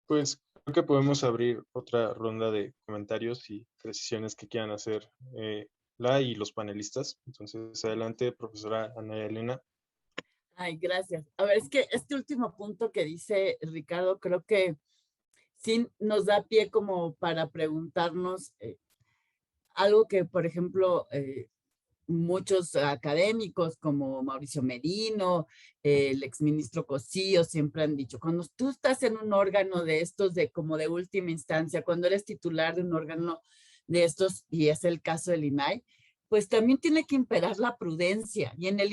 Pues creo que podemos abrir otra ronda de comentarios y precisiones que quieran hacer la y los panelistas. Entonces, adelante, profesora Ana Elena. Ay, gracias. A ver, es que este último punto que dice Ricardo, creo que sí nos da pie como para preguntarnos algo que, por ejemplo, muchos académicos como Mauricio Merino, el exministro Cosío, siempre han dicho, cuando tú estás en un órgano de estos de como de última instancia, cuando eres titular de un órgano de estos, y es el caso del INAI, pues también tiene que imperar la prudencia. Y en la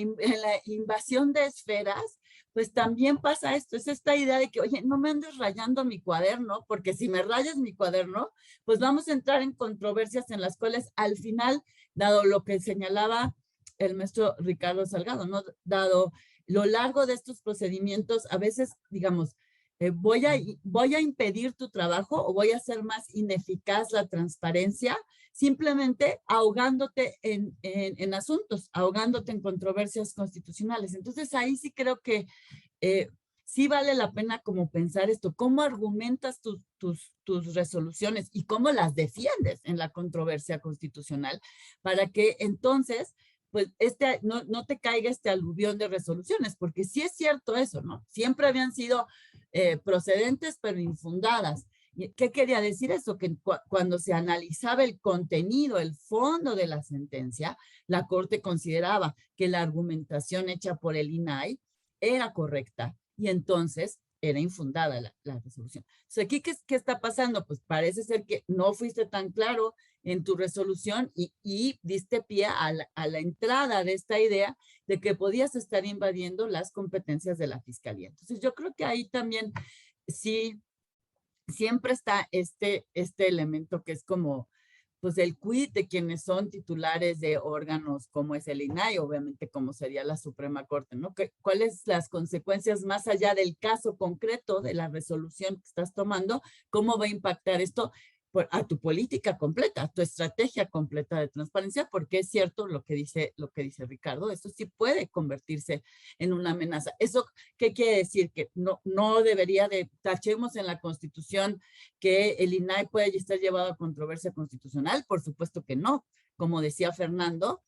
invasión de esferas, pues también pasa esto, es esta idea de que, oye, no me andes rayando mi cuaderno, porque si me rayas mi cuaderno, pues vamos a entrar en controversias en las cuales al final, dado lo que señalaba el maestro Ricardo Salgado, ¿no? Dado lo largo de estos procedimientos, a veces, digamos, voy a impedir tu trabajo o voy a hacer más ineficaz la transparencia, simplemente ahogándote en asuntos, ahogándote en controversias constitucionales. Entonces ahí sí creo que sí vale la pena como pensar esto, cómo argumentas tus resoluciones y cómo las defiendes en la controversia constitucional para que entonces pues no te caiga este aluvión de resoluciones, porque sí es cierto eso, ¿no? Siempre habían sido procedentes pero infundadas. ¿Qué quería decir eso? Que cuando se analizaba el contenido, el fondo de la sentencia, la Corte consideraba que la argumentación hecha por el INAI era correcta y entonces era infundada la resolución. Entonces, aquí, ¿qué está pasando? Pues parece ser que no fuiste tan claro en tu resolución y diste pie a la entrada de esta idea de que podías estar invadiendo las competencias de la Fiscalía. Entonces, yo creo que ahí también sí siempre está este elemento que es como, pues el quid de quienes son titulares de órganos como es el INAI, obviamente como sería la Suprema Corte, ¿no? ¿Cuáles las consecuencias más allá del caso concreto de la resolución que estás tomando? ¿Cómo va a impactar esto a tu política completa, a tu estrategia completa de transparencia? Porque es cierto lo que dice Ricardo, esto sí puede convertirse en una amenaza. ¿Eso qué quiere decir? Que no debería de, tachemos en la Constitución que el INAI puede estar llevado a controversia constitucional. Por supuesto que no. Como decía Fernando,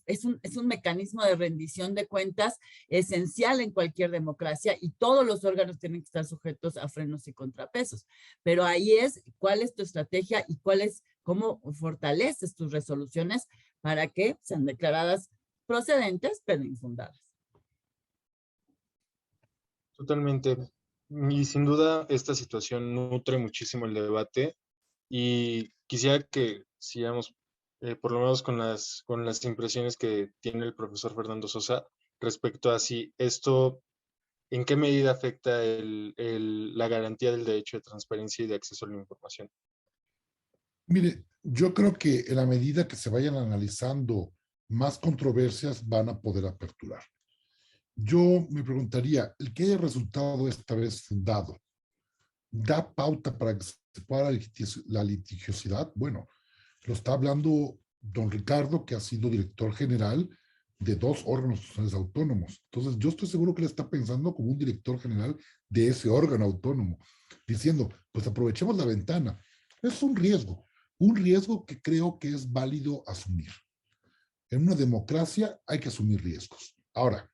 es un mecanismo de rendición de cuentas esencial en cualquier democracia y todos los órganos tienen que estar sujetos a frenos y contrapesos. Pero ahí es cuál es tu estrategia y cómo fortaleces tus resoluciones para que sean declaradas procedentes pero infundadas. Totalmente. Y sin duda esta situación nutre muchísimo el debate y quisiera que sigamos por lo menos con las impresiones que tiene el profesor Fernando Sosa respecto a si esto, en qué medida afecta la garantía del derecho de transparencia y de acceso a la información. Mire, yo creo que en la medida que se vayan analizando más controversias van a poder aperturar. Yo me preguntaría, ¿el que haya resultado esta vez fundado da pauta para que se pueda la litigiosidad? Bueno, lo está hablando don Ricardo, que ha sido director general de 2 órganos constitucionales autónomos. Entonces, yo estoy seguro que él está pensando como un director general de ese órgano autónomo, diciendo, pues aprovechemos la ventana. Es un riesgo que creo que es válido asumir. En una democracia hay que asumir riesgos. Ahora,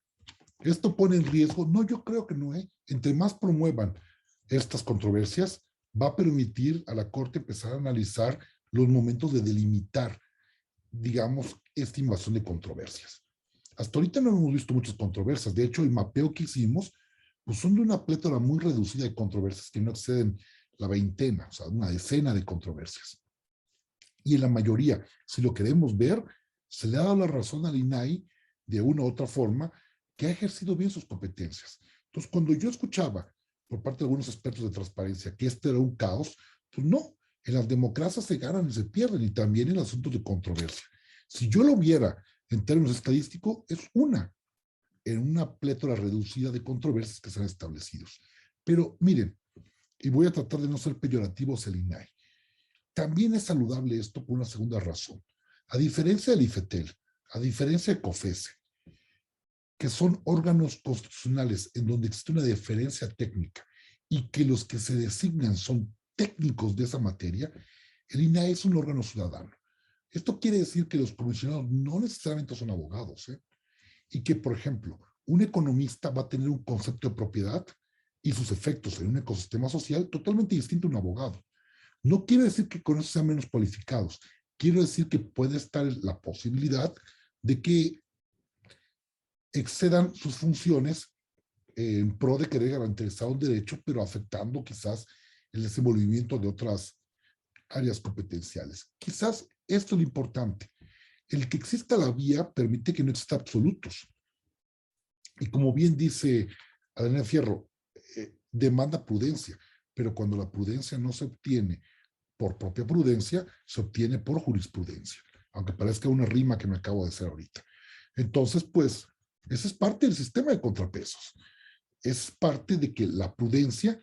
¿esto pone en riesgo? No, yo creo que no. Entre más promuevan estas controversias, va a permitir a la Corte empezar a analizar los momentos de delimitar, digamos, esta invasión de controversias. Hasta ahorita no hemos visto muchas controversias. De hecho, el mapeo que hicimos, pues son de una plétora muy reducida de controversias que no exceden la veintena, o sea, una decena de controversias. Y en la mayoría, si lo queremos ver, se le ha dado la razón al INAI de una u otra forma que ha ejercido bien sus competencias. Entonces, cuando yo escuchaba por parte de algunos expertos de transparencia que este era un caos, pues no, en las democracias se ganan y se pierden, y también en asuntos de controversia. Si yo lo viera en términos estadísticos, es en una plétora reducida de controversias que se han establecido. Pero miren, y voy a tratar de no ser peyorativo hacia el INAI, también es saludable esto por una segunda razón. A diferencia del IFETEL, a diferencia de COFESE, que son órganos constitucionales en donde existe una diferencia técnica y que los que se designan son técnicos de esa materia, el INAI es un órgano ciudadano. Esto quiere decir que los comisionados no necesariamente son abogados, y que, por ejemplo, un economista va a tener un concepto de propiedad y sus efectos en un ecosistema social totalmente distinto a un abogado. No quiere decir que con eso sean menos cualificados, quiero decir que puede estar la posibilidad de que excedan sus funciones en pro de querer garantizar un derecho, pero afectando quizás el desenvolvimiento de otras áreas competenciales. Quizás esto es lo importante. El que exista la vía permite que no exista absolutos. Y como bien dice Adriana Fierro, demanda prudencia, pero cuando la prudencia no se obtiene por propia prudencia, se obtiene por jurisprudencia, aunque parezca una rima que me acabo de hacer ahorita. Entonces, pues, esa es parte del sistema de contrapesos. Es parte de que la prudencia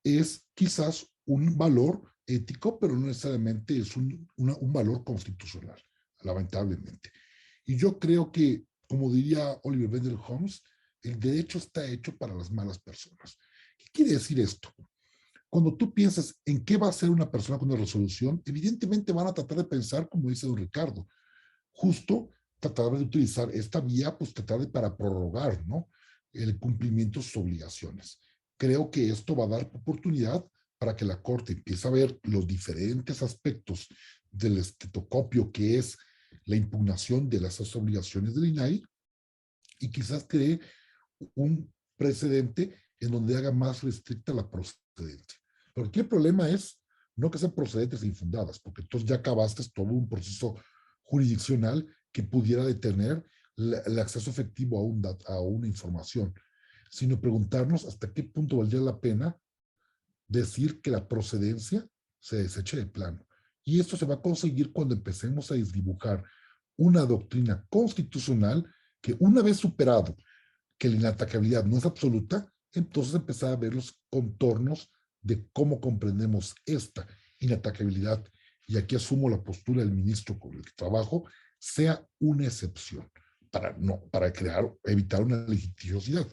es quizás un valor ético, pero no necesariamente es un valor constitucional, lamentablemente. Y yo creo que, como diría Oliver Wendell Holmes, el derecho está hecho para las malas personas. ¿Qué quiere decir esto? Cuando tú piensas en qué va a hacer una persona con una resolución, evidentemente van a tratar de pensar, como dice don Ricardo, justo tratar de utilizar esta vía, pues tratar de para prorrogar, ¿no?, el cumplimiento de sus obligaciones. Creo que esto va a dar oportunidad para que la Corte empiece a ver los diferentes aspectos del estetoscopio que es la impugnación de las obligaciones del INAI y quizás cree un precedente en donde haga más restricta la procedencia. Pero aquí el problema es no que sean procedentes infundadas, porque entonces ya acabaste todo un proceso jurisdiccional que pudiera detener el acceso efectivo a una información, sino preguntarnos hasta qué punto valdría la pena decir que la procedencia se deseche de plano. Y esto se va a conseguir cuando empecemos a desdibujar una doctrina constitucional que, una vez superado que la inatacabilidad no es absoluta, entonces empezar a ver los contornos de cómo comprendemos esta inatacabilidad. Y aquí asumo la postura del ministro con el que trabajo, sea una excepción para evitar una litigiosidad,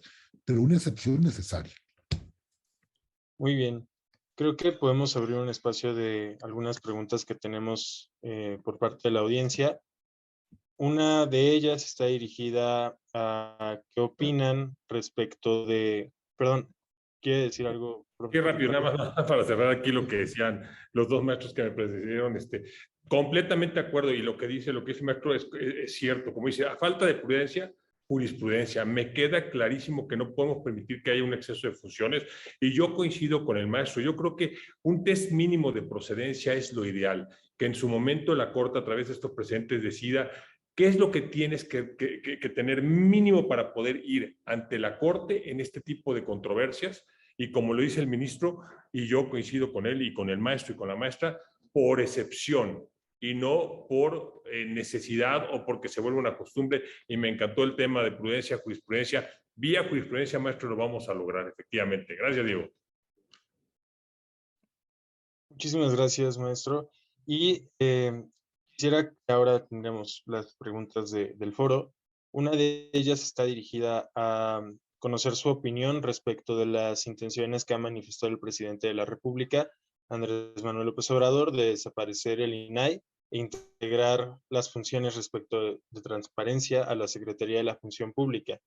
pero una excepción necesaria. Muy bien. Creo que podemos abrir un espacio de algunas preguntas que tenemos por parte de la audiencia. Una de ellas está dirigida a qué opinan respecto de... Perdón, ¿quiere decir algo? Qué rápido, nada más para cerrar aquí lo que decían los dos maestros que me precedieron. Completamente de acuerdo, y lo que dice el maestro es cierto. Como dice, a falta de prudencia, jurisprudencia. Me queda clarísimo que no podemos permitir que haya un exceso de funciones, y yo coincido con el maestro. Yo creo que un test mínimo de procedencia es lo ideal, que en su momento la Corte, a través de estos precedentes, decida qué es lo que tienes que tener mínimo para poder ir ante la Corte en este tipo de controversias. Y como lo dice el ministro, y yo coincido con él y con el maestro y con la maestra, por excepción y no por necesidad o porque se vuelve una costumbre. Y me encantó el tema de prudencia, jurisprudencia. Vía jurisprudencia, maestro, lo vamos a lograr, efectivamente. Gracias, Diego. Muchísimas gracias, maestro. Y quisiera que ahora tendremos las preguntas del foro. Una de ellas está dirigida a conocer su opinión respecto de las intenciones que ha manifestado el presidente de la República, Andrés Manuel López Obrador, de desaparecer el INAI e integrar las funciones respecto de transparencia a la Secretaría de la Función Pública.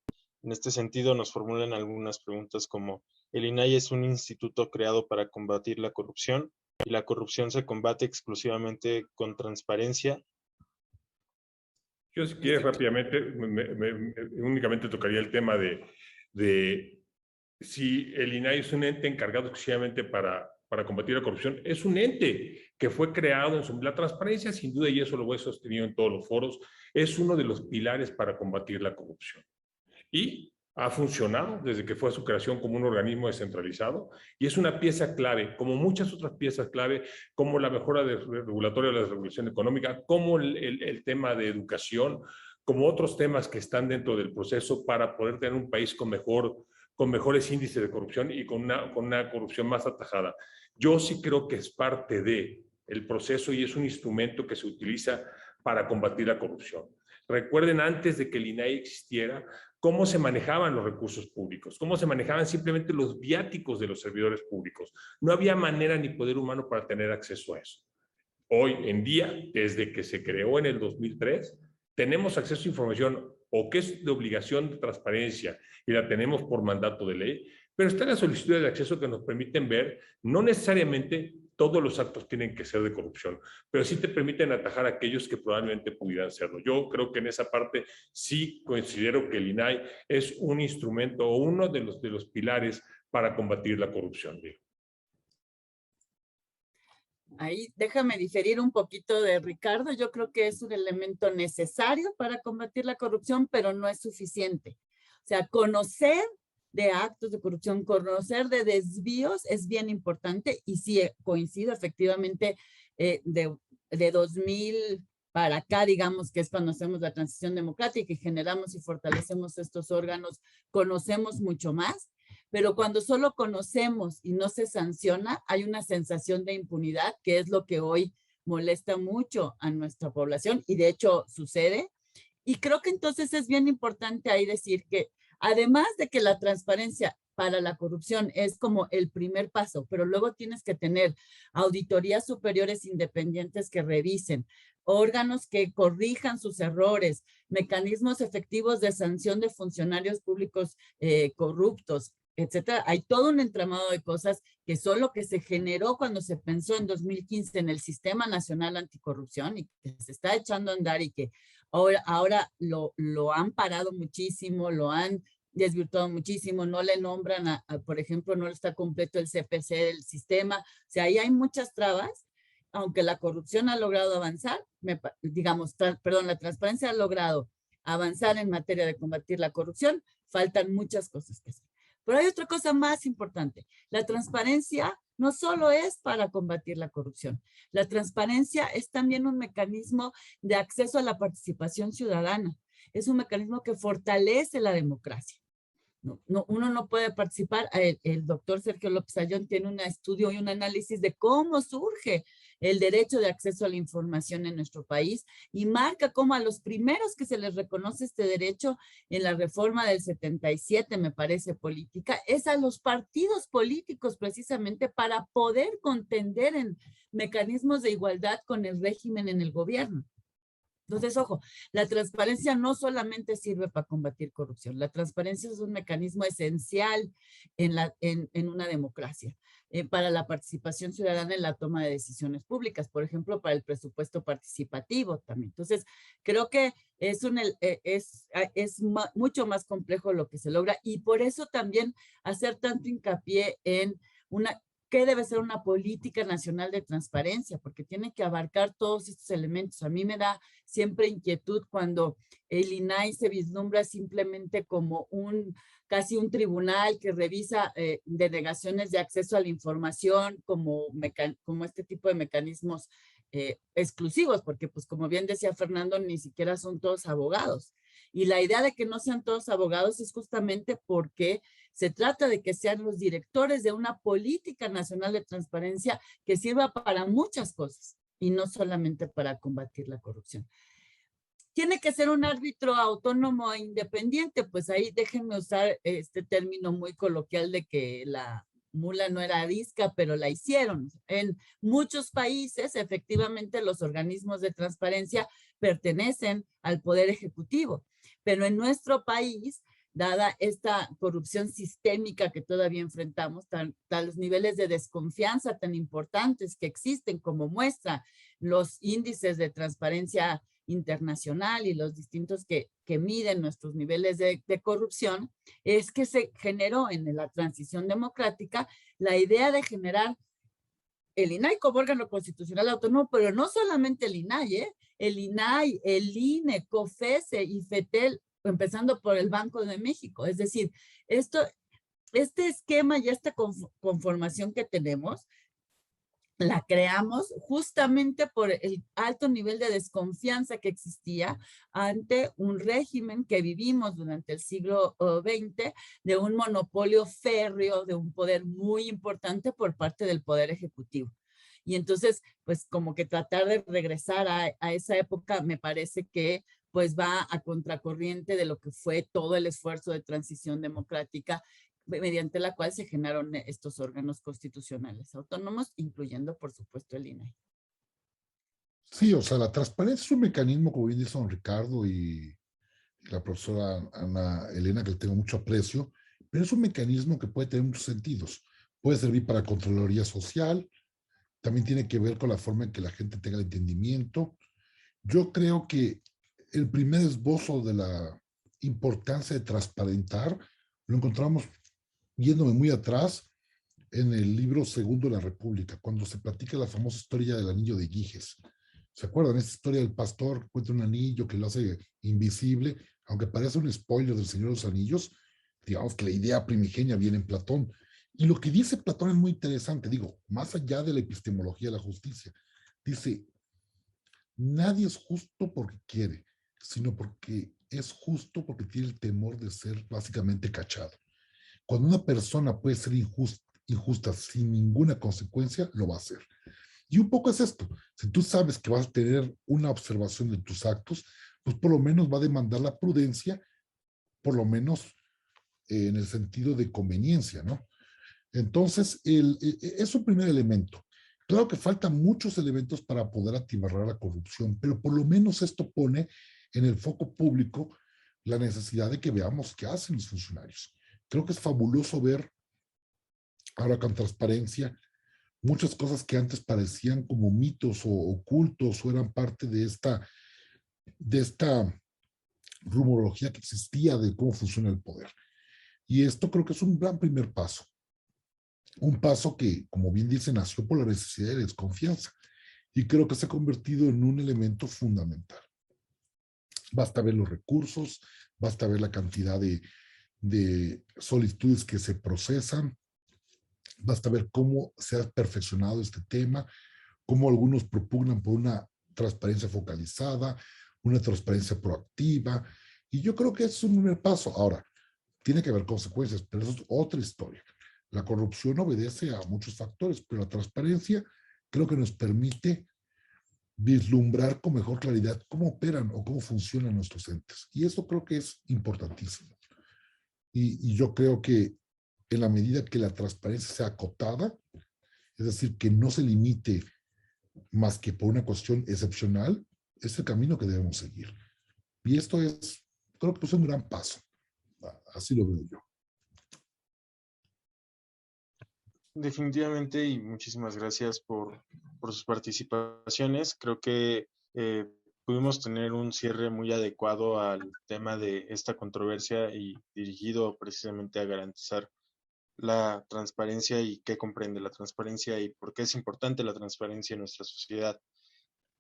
En este sentido, nos formulan algunas preguntas como: ¿el INAI es un instituto creado para combatir la corrupción y la corrupción se combate exclusivamente con transparencia? Yo, si quieres, rápidamente, únicamente tocaría el tema de si el INAI es un ente encargado exclusivamente para combatir la corrupción. Es un ente que fue creado en la transparencia, sin duda, y eso lo he sostenido en todos los foros, es uno de los pilares para combatir la corrupción. Y ha funcionado desde que fue su creación como un organismo descentralizado, y es una pieza clave, como muchas otras piezas clave, como la mejora regulatoria de la regulación económica, como el tema de educación, como otros temas que están dentro del proceso para poder tener un país con mejores índices de corrupción y con una corrupción más atajada. Yo sí creo que es parte del proceso y es un instrumento que se utiliza para combatir la corrupción. Recuerden, antes de que el INAI existiera, cómo se manejaban los recursos públicos, cómo se manejaban simplemente los viáticos de los servidores públicos. No había manera ni poder humano para tener acceso a eso. Hoy en día, desde que se creó en el 2003, tenemos acceso a información o que es de obligación de transparencia y la tenemos por mandato de ley, pero están las solicitudes de acceso que nos permiten ver no necesariamente todos los actos tienen que ser de corrupción, pero sí te permiten atajar a aquellos que probablemente pudieran serlo. Yo creo que en esa parte sí considero que el INAI es un instrumento o uno de los pilares para combatir la corrupción. Ahí déjame diferir un poquito de Ricardo. Yo creo que es un elemento necesario para combatir la corrupción, pero no es suficiente. O sea, conocer de actos de corrupción, conocer de desvíos es bien importante y sí coincido efectivamente de 2000 para acá, digamos que es cuando hacemos la transición democrática y generamos y fortalecemos estos órganos, conocemos mucho más, pero cuando solo conocemos y no se sanciona, hay una sensación de impunidad que es lo que hoy molesta mucho a nuestra población y de hecho sucede. Y creo que entonces es bien importante ahí decir que además de que la transparencia para la corrupción es como el primer paso, pero luego tienes que tener auditorías superiores independientes que revisen, órganos que corrijan sus errores, mecanismos efectivos de sanción de funcionarios públicos corruptos, etcétera. Hay todo un entramado de cosas que son lo que se generó cuando se pensó en 2015 en el Sistema Nacional Anticorrupción y que se está echando a andar y que ahora lo han parado muchísimo, lo han desvirtuado muchísimo, no le nombran, por ejemplo, no está completo el CPC del sistema, o sea, ahí hay muchas trabas, aunque la corrupción ha logrado avanzar, la transparencia ha logrado avanzar en materia de combatir la corrupción, faltan muchas cosas que hacer. Pero hay otra cosa más importante, la transparencia no solo es para combatir la corrupción, la transparencia es también un mecanismo de acceso a la participación ciudadana, es un mecanismo que fortalece la democracia. Uno no puede participar. El doctor Sergio López Ayllón tiene un estudio y un análisis de cómo surge el derecho de acceso a la información en nuestro país y marca cómo a los primeros que se les reconoce este derecho en la reforma del 77, me parece, política, es a los partidos políticos precisamente para poder contender en mecanismos de igualdad con el régimen en el gobierno. Entonces, ojo, la transparencia no solamente sirve para combatir corrupción, la transparencia es un mecanismo esencial en una democracia, para la participación ciudadana en la toma de decisiones públicas, por ejemplo, para el presupuesto participativo también. Entonces, creo que es mucho más complejo lo que se logra y por eso también hacer tanto hincapié en ¿qué debe ser una política nacional de transparencia? Porque tiene que abarcar todos estos elementos. A mí me da siempre inquietud cuando el INAI se vislumbra simplemente como casi un tribunal que revisa denegaciones de acceso a la información como este tipo de mecanismos exclusivos, porque pues como bien decía Fernando, ni siquiera son todos abogados. Y la idea de que no sean todos abogados es justamente porque se trata de que sean los directores de una política nacional de transparencia que sirva para muchas cosas y no solamente para combatir la corrupción. ¿Tiene que ser un árbitro autónomo e independiente? Pues ahí déjenme usar este término muy coloquial de que la mula no era arisca, pero la hicieron. En muchos países, efectivamente, los organismos de transparencia pertenecen al Poder Ejecutivo, pero en nuestro país, dada esta corrupción sistémica que todavía enfrentamos, los niveles de desconfianza tan importantes que existen, como muestra los índices de transparencia internacional y los distintos que miden nuestros niveles de corrupción, es que se generó en la transición democrática la idea de generar el INAI como órgano constitucional autónomo, pero no solamente el INAI, el INAI, el INE, COFESE y FETEL, empezando por el Banco de México. Es decir, este esquema y esta conformación que tenemos, la creamos justamente por el alto nivel de desconfianza que existía ante un régimen que vivimos durante el siglo XX, de un monopolio férreo, de un poder muy importante por parte del Poder Ejecutivo. Y entonces, pues como que tratar de regresar a esa época me parece que pues va a contracorriente de lo que fue todo el esfuerzo de transición democrática mediante la cual se generaron estos órganos constitucionales autónomos, incluyendo, por supuesto, el INAI. Sí, o sea, la transparencia es un mecanismo, como bien dice don Ricardo y la profesora Ana Elena, que le tengo mucho aprecio, pero es un mecanismo que puede tener muchos sentidos. Puede servir para Contraloría Social, también tiene que ver con la forma en que la gente tenga el entendimiento. Yo creo que el primer esbozo de la importancia de transparentar lo encontramos yéndome muy atrás en el libro segundo de la República, cuando se platica la famosa historia del anillo de Giges. ¿Se acuerdan? Esta historia del pastor que encuentra un anillo que lo hace invisible, aunque parece un spoiler del Señor de los Anillos, digamos que la idea primigenia viene en Platón. Y lo que dice Platón es muy interesante, digo, más allá de la epistemología de la justicia. Dice, nadie es justo porque quiere, sino porque es justo porque tiene el temor de ser básicamente cachado. Cuando una persona puede ser injusta sin ninguna consecuencia, lo va a hacer. Y un poco es esto, si tú sabes que vas a tener una observación de tus actos, pues por lo menos va a demandar la prudencia, por lo menos en el sentido de conveniencia, ¿no? Entonces, es un primer elemento. Claro que faltan muchos elementos para poder atiborrar la corrupción, pero por lo menos esto pone en el foco público la necesidad de que veamos qué hacen los funcionarios. Creo que es fabuloso ver ahora con transparencia muchas cosas que antes parecían como mitos o ocultos o eran parte de esta rumorología que existía de cómo funciona el poder. Y esto creo que es un gran primer paso. Un paso que, como bien dice, nació por la necesidad de desconfianza y creo que se ha convertido en un elemento fundamental. Basta ver los recursos, basta ver la cantidad de solicitudes que se procesan, basta ver cómo se ha perfeccionado este tema, cómo algunos propugnan por una transparencia focalizada, una transparencia proactiva, y yo creo que es un primer paso. Ahora, tiene que haber consecuencias, pero eso es otra historia. La corrupción obedece a muchos factores, pero la transparencia creo que nos permite vislumbrar con mejor claridad cómo operan o cómo funcionan nuestros entes. Y eso creo que es importantísimo. Y yo creo que en la medida que la transparencia sea acotada, es decir, que no se limite más que por una cuestión excepcional, es el camino que debemos seguir. Y esto es, creo que es un gran paso. Así lo veo yo. Definitivamente, y muchísimas gracias por sus participaciones. Creo que pudimos tener un cierre muy adecuado al tema de esta controversia y dirigido precisamente a garantizar la transparencia y qué comprende la transparencia y por qué es importante la transparencia en nuestra sociedad.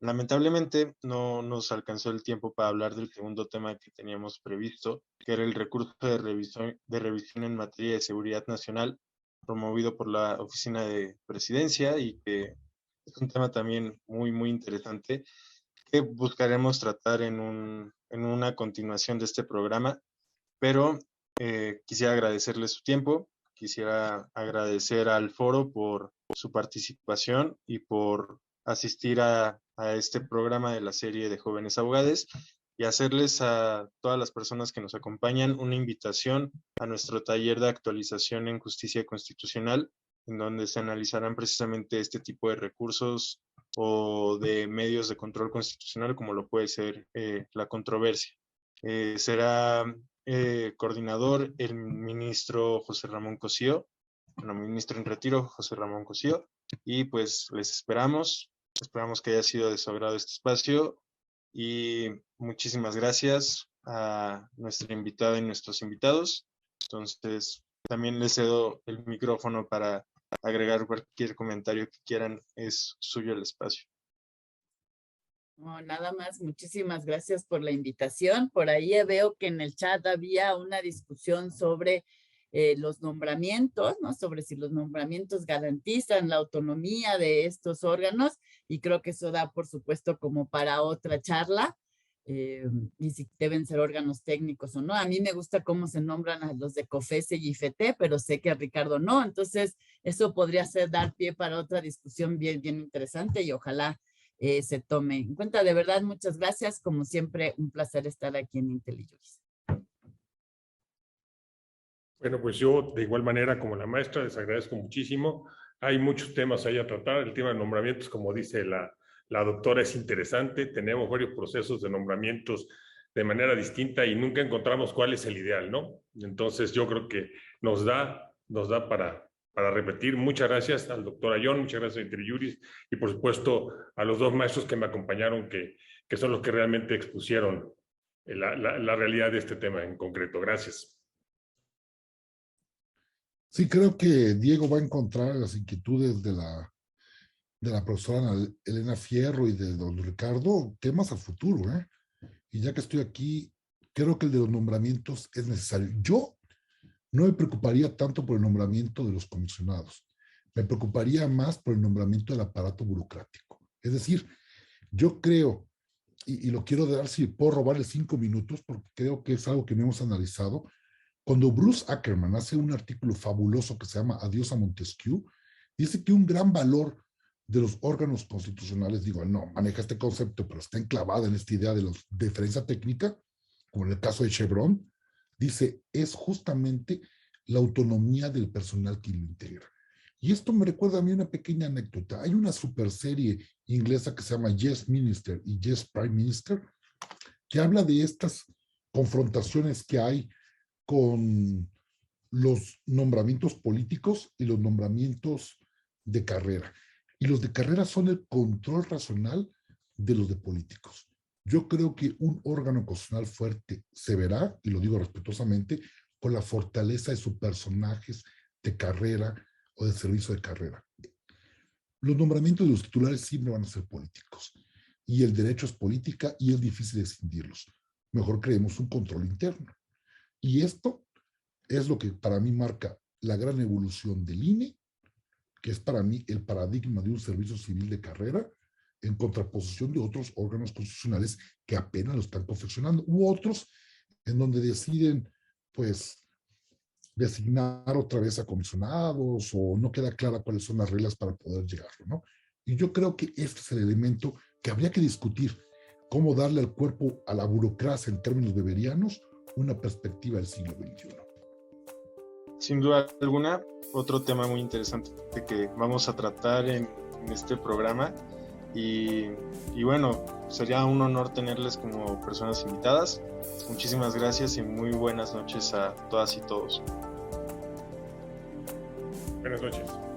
Lamentablemente no nos alcanzó el tiempo para hablar del segundo tema que teníamos previsto, que era el recurso de revisión en materia de seguridad nacional, promovido por la Oficina de Presidencia y que es un tema también muy interesante que buscaremos tratar en una continuación de este programa, pero quisiera agradecerle su tiempo, quisiera agradecer al foro por su participación y por asistir a este programa de la serie de Jóvenes Abogados y hacerles a todas las personas que nos acompañan una invitación a nuestro taller de actualización en justicia constitucional, en donde se analizarán precisamente este tipo de recursos o de medios de control constitucional, como lo puede ser la controversia. Será coordinador el ministro José Ramón Cosío, bueno, ministro en retiro José Ramón Cosío, y pues les esperamos que haya sido de su agrado este espacio y muchísimas gracias a nuestra invitada y nuestros invitados. Entonces, también les cedo el micrófono para agregar cualquier comentario que quieran, es suyo el espacio. No, nada más, muchísimas gracias por la invitación. Por ahí veo que en el chat había una discusión sobre los nombramientos, ¿no? Sobre si los nombramientos garantizan la autonomía de estos órganos y creo que eso da, por supuesto, como para otra charla y si deben ser órganos técnicos o no. A mí me gusta cómo se nombran a los de COFESE y IFT, pero sé que a Ricardo no. Entonces, eso podría ser dar pie para otra discusión bien interesante y ojalá se tome en cuenta. De verdad, muchas gracias. Como siempre, un placer estar aquí en IntelliJuris. Bueno, pues yo de igual manera como la maestra les agradezco muchísimo. Hay muchos temas ahí a tratar. El tema de nombramientos, como dice la doctora, es interesante. Tenemos varios procesos de nombramientos de manera distinta y nunca encontramos cuál es el ideal, ¿no? Entonces yo creo que nos da para repetir, muchas gracias al doctor Ayón, muchas gracias a Interjuris y por supuesto a los dos maestros que me acompañaron, que son los que realmente expusieron la realidad de este tema en concreto. Gracias. Sí, creo que Diego va a encontrar las inquietudes de la profesora Elena Fierro y de don Ricardo temas al futuro, ¿eh? Y ya que estoy aquí, creo que el de los nombramientos es necesario. Yo no me preocuparía tanto por el nombramiento de los comisionados, me preocuparía más por el nombramiento del aparato burocrático. Es decir, yo creo, y lo quiero dar, si puedo robarle 5 minutos, porque creo que es algo que no hemos analizado. Cuando Bruce Ackerman hace un artículo fabuloso que se llama Adiós a Montesquieu, dice que un gran valor de los órganos constitucionales, digo, no maneja este concepto, pero está enclavada en esta idea de la diferencia técnica, como en el caso de Chevron, dice, es justamente la autonomía del personal que lo integra. Y esto me recuerda a mí una pequeña anécdota. Hay una super serie inglesa que se llama Yes Minister y Yes Prime Minister, que habla de estas confrontaciones que hay con los nombramientos políticos y los nombramientos de carrera. Y los de carrera son el control racional de los de políticos. Yo creo que un órgano constitucional fuerte se verá, y lo digo respetuosamente, con la fortaleza de sus personajes de carrera o de servicio de carrera. Los nombramientos de los titulares siempre van a ser políticos. Y el derecho es política y es difícil escindirlos. Mejor creemos un control interno. Y esto es lo que para mí marca la gran evolución del INE, que es para mí el paradigma de un servicio civil de carrera, en contraposición de otros órganos constitucionales que apenas lo están confeccionando, u otros en donde deciden, pues, designar otra vez a comisionados o no queda clara cuáles son las reglas para poder llegarlo, ¿no? Y yo creo que este es el elemento que habría que discutir, cómo darle al cuerpo a la burocracia en términos weberianos una perspectiva del siglo XXI. Sin duda alguna, otro tema muy interesante que vamos a tratar en este programa y bueno, sería un honor tenerles como personas invitadas. Muchísimas gracias y muy buenas noches a todas y todos. Buenas noches.